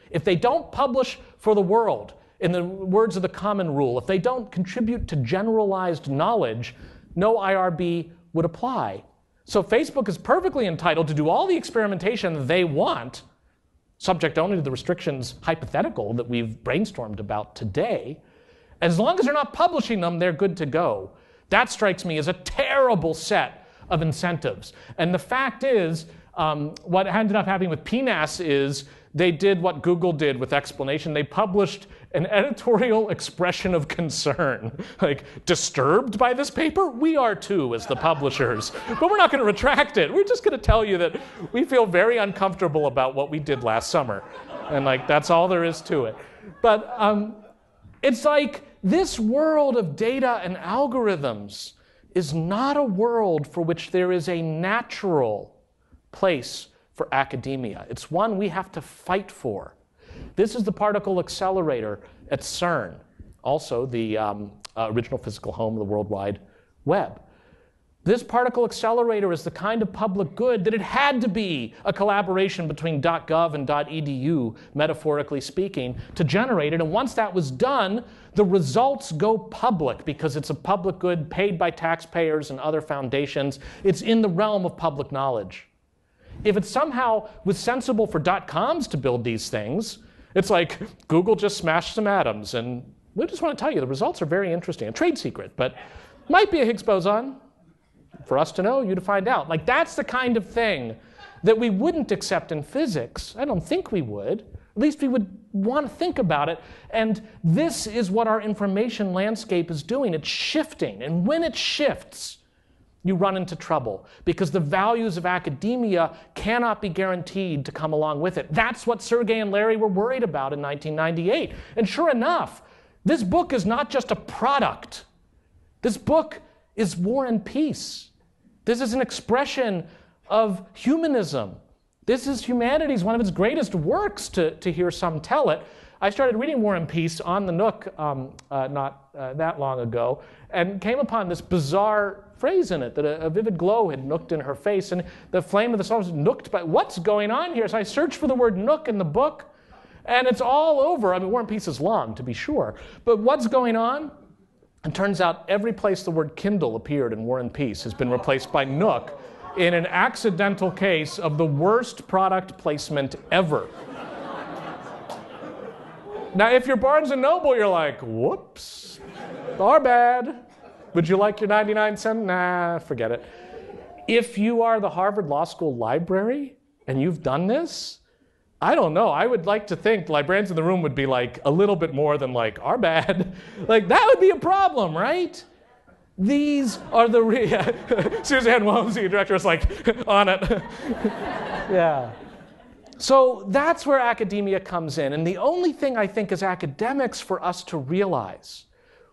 If they don't publish for the world, in the words of the common rule, if they don't contribute to generalized knowledge, no IRB would apply. So Facebook is perfectly entitled to do all the experimentation they want, subject only to the restrictions hypothetical that we've brainstormed about today. As long as they're not publishing them, they're good to go. That strikes me as a terrible set of incentives. And the fact is, what ended up happening with PNAS is they did what Google did with explanation. They published an editorial expression of concern. Like, disturbed by this paper? We are too, as the publishers. But we're not going to retract it. We're just going to tell you that we feel very uncomfortable about what we did last summer. And like, that's all there is to it. But it's like, This world of data and algorithms is not a world for which there is a natural place for academia. It's one we have to fight for. This is the particle accelerator at CERN, also the original physical home of the World Wide Web. This particle accelerator is the kind of public good that it had to be a collaboration between .gov and .edu, metaphorically speaking, to generate it. And once that was done, the results go public because it's a public good paid by taxpayers and other foundations. It's in the realm of public knowledge. If it somehow was sensible for .coms to build these things, it's like Google just smashed some atoms. And we just want to tell you, the results are very interesting. A trade secret, but might be a Higgs boson. For us to know, you to find out. Like, that's the kind of thing that we wouldn't accept in physics. I don't think we would. At least we would want to think about it. And this is what our information landscape is doing. It's shifting. And when it shifts, you run into trouble because the values of academia cannot be guaranteed to come along with it. That's what Sergey and Larry were worried about in 1998. And sure enough, this book is not just a product. This book is War and Peace. This is an expression of humanism. This is humanity's one of its greatest works, to hear some tell it. I started reading War and Peace on the Nook not that long ago, and came upon this bizarre phrase in it, that a vivid glow had nooked in her face, and the flame of the sun was nooked by, what's going on here? So I searched for the word nook in the book, and it's all over. I mean, War and Peace is long, to be sure, but what's going on? And turns out every place the word Kindle appeared in War and Peace has been replaced by Nook in an accidental case of the worst product placement ever. Now, if you're Barnes & Noble, you're like, whoops, our bad. Would you like your 99-cent? Nah, forget it. If you are the Harvard Law School library and you've done this, I don't know. I would like to think librarians in the room would be like a little bit more than like, our bad. Like, that would be a problem, right? These are the Suzanne Womsey, director, was like, on it. Yeah. So that's where academia comes in. And the only thing I think as academics for us to realize,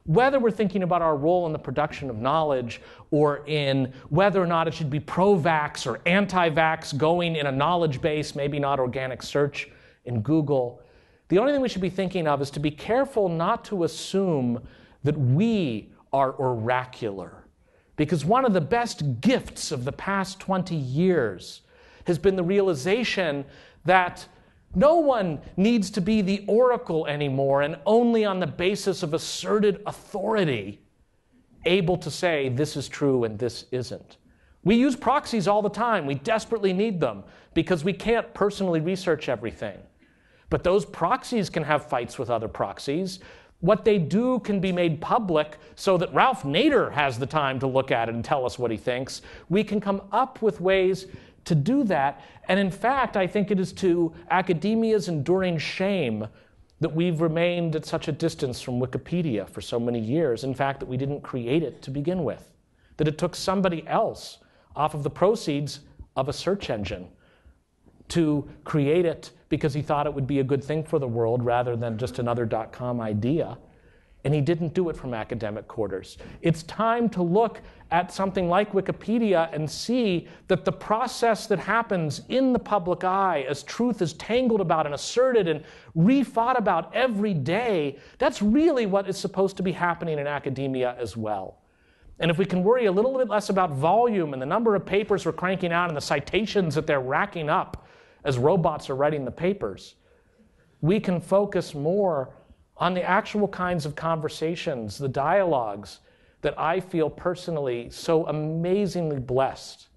whether we're thinking about our role in the production of knowledge or in whether or not it should be pro-vax or anti-vax going in a knowledge base, maybe not organic search in Google, the only thing we should be thinking of is to be careful not to assume that we are oracular. Because one of the best gifts of the past 20 years has been the realization that no one needs to be the oracle anymore and only on the basis of asserted authority able to say this is true and this isn't. We use proxies all the time. We desperately need them because we can't personally research everything. But those proxies can have fights with other proxies. What they do can be made public so that Ralph Nader has the time to look at it and tell us what he thinks. We can come up with ways to do that. And in fact, I think it is to academia's enduring shame that we've remained at such a distance from Wikipedia for so many years. In fact, that we didn't create it to begin with. That it took somebody else off of the proceeds of a search engine to create it because he thought it would be a good thing for the world rather than just another .com idea. And he didn't do it from academic quarters. It's time to look at something like Wikipedia and see that the process that happens in the public eye as truth is tangled about and asserted and re-thought about every day, that's really what is supposed to be happening in academia as well. And if we can worry a little bit less about volume and the number of papers we're cranking out and the citations that they're racking up as robots are writing the papers, we can focus more on the actual kinds of conversations, the dialogues that I feel personally so amazingly blessed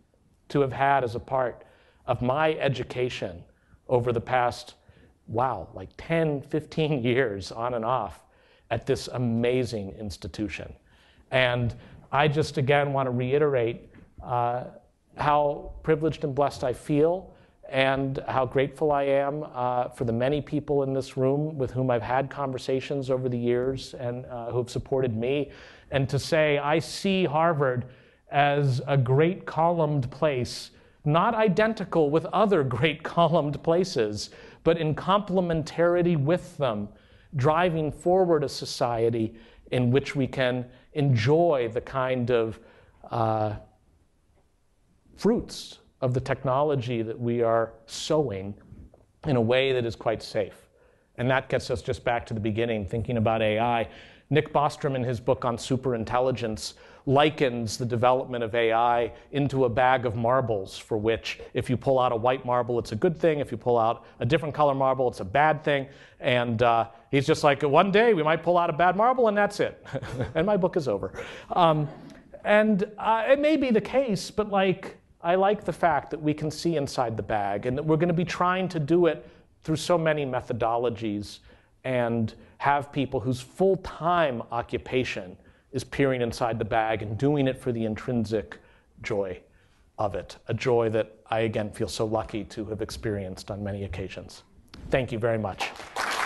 to have had as a part of my education over the past, like 10, 15 years on and off at this amazing institution. And I just, again, want to reiterate how privileged and blessed I feel and how grateful I am for the many people in this room with whom I've had conversations over the years and who have supported me. And to say I see Harvard as a great columned place, not identical with other great columned places, but in complementarity with them, driving forward a society in which we can enjoy the kind of fruits of the technology that we are sowing in a way that is quite safe. And that gets us just back to the beginning, thinking about AI. Nick Bostrom, in his book on superintelligence, likens the development of AI into a bag of marbles, for which if you pull out a white marble, it's a good thing. If you pull out a different color marble, it's a bad thing. And he's just like, one day we might pull out a bad marble, and that's it. And my book is over. It may be the case, but I like the fact that we can see inside the bag, and that we're going to be trying to do it through so many methodologies and have people whose full-time occupation is peering inside the bag and doing it for the intrinsic joy of it, a joy that I, again, feel so lucky to have experienced on many occasions. Thank you very much.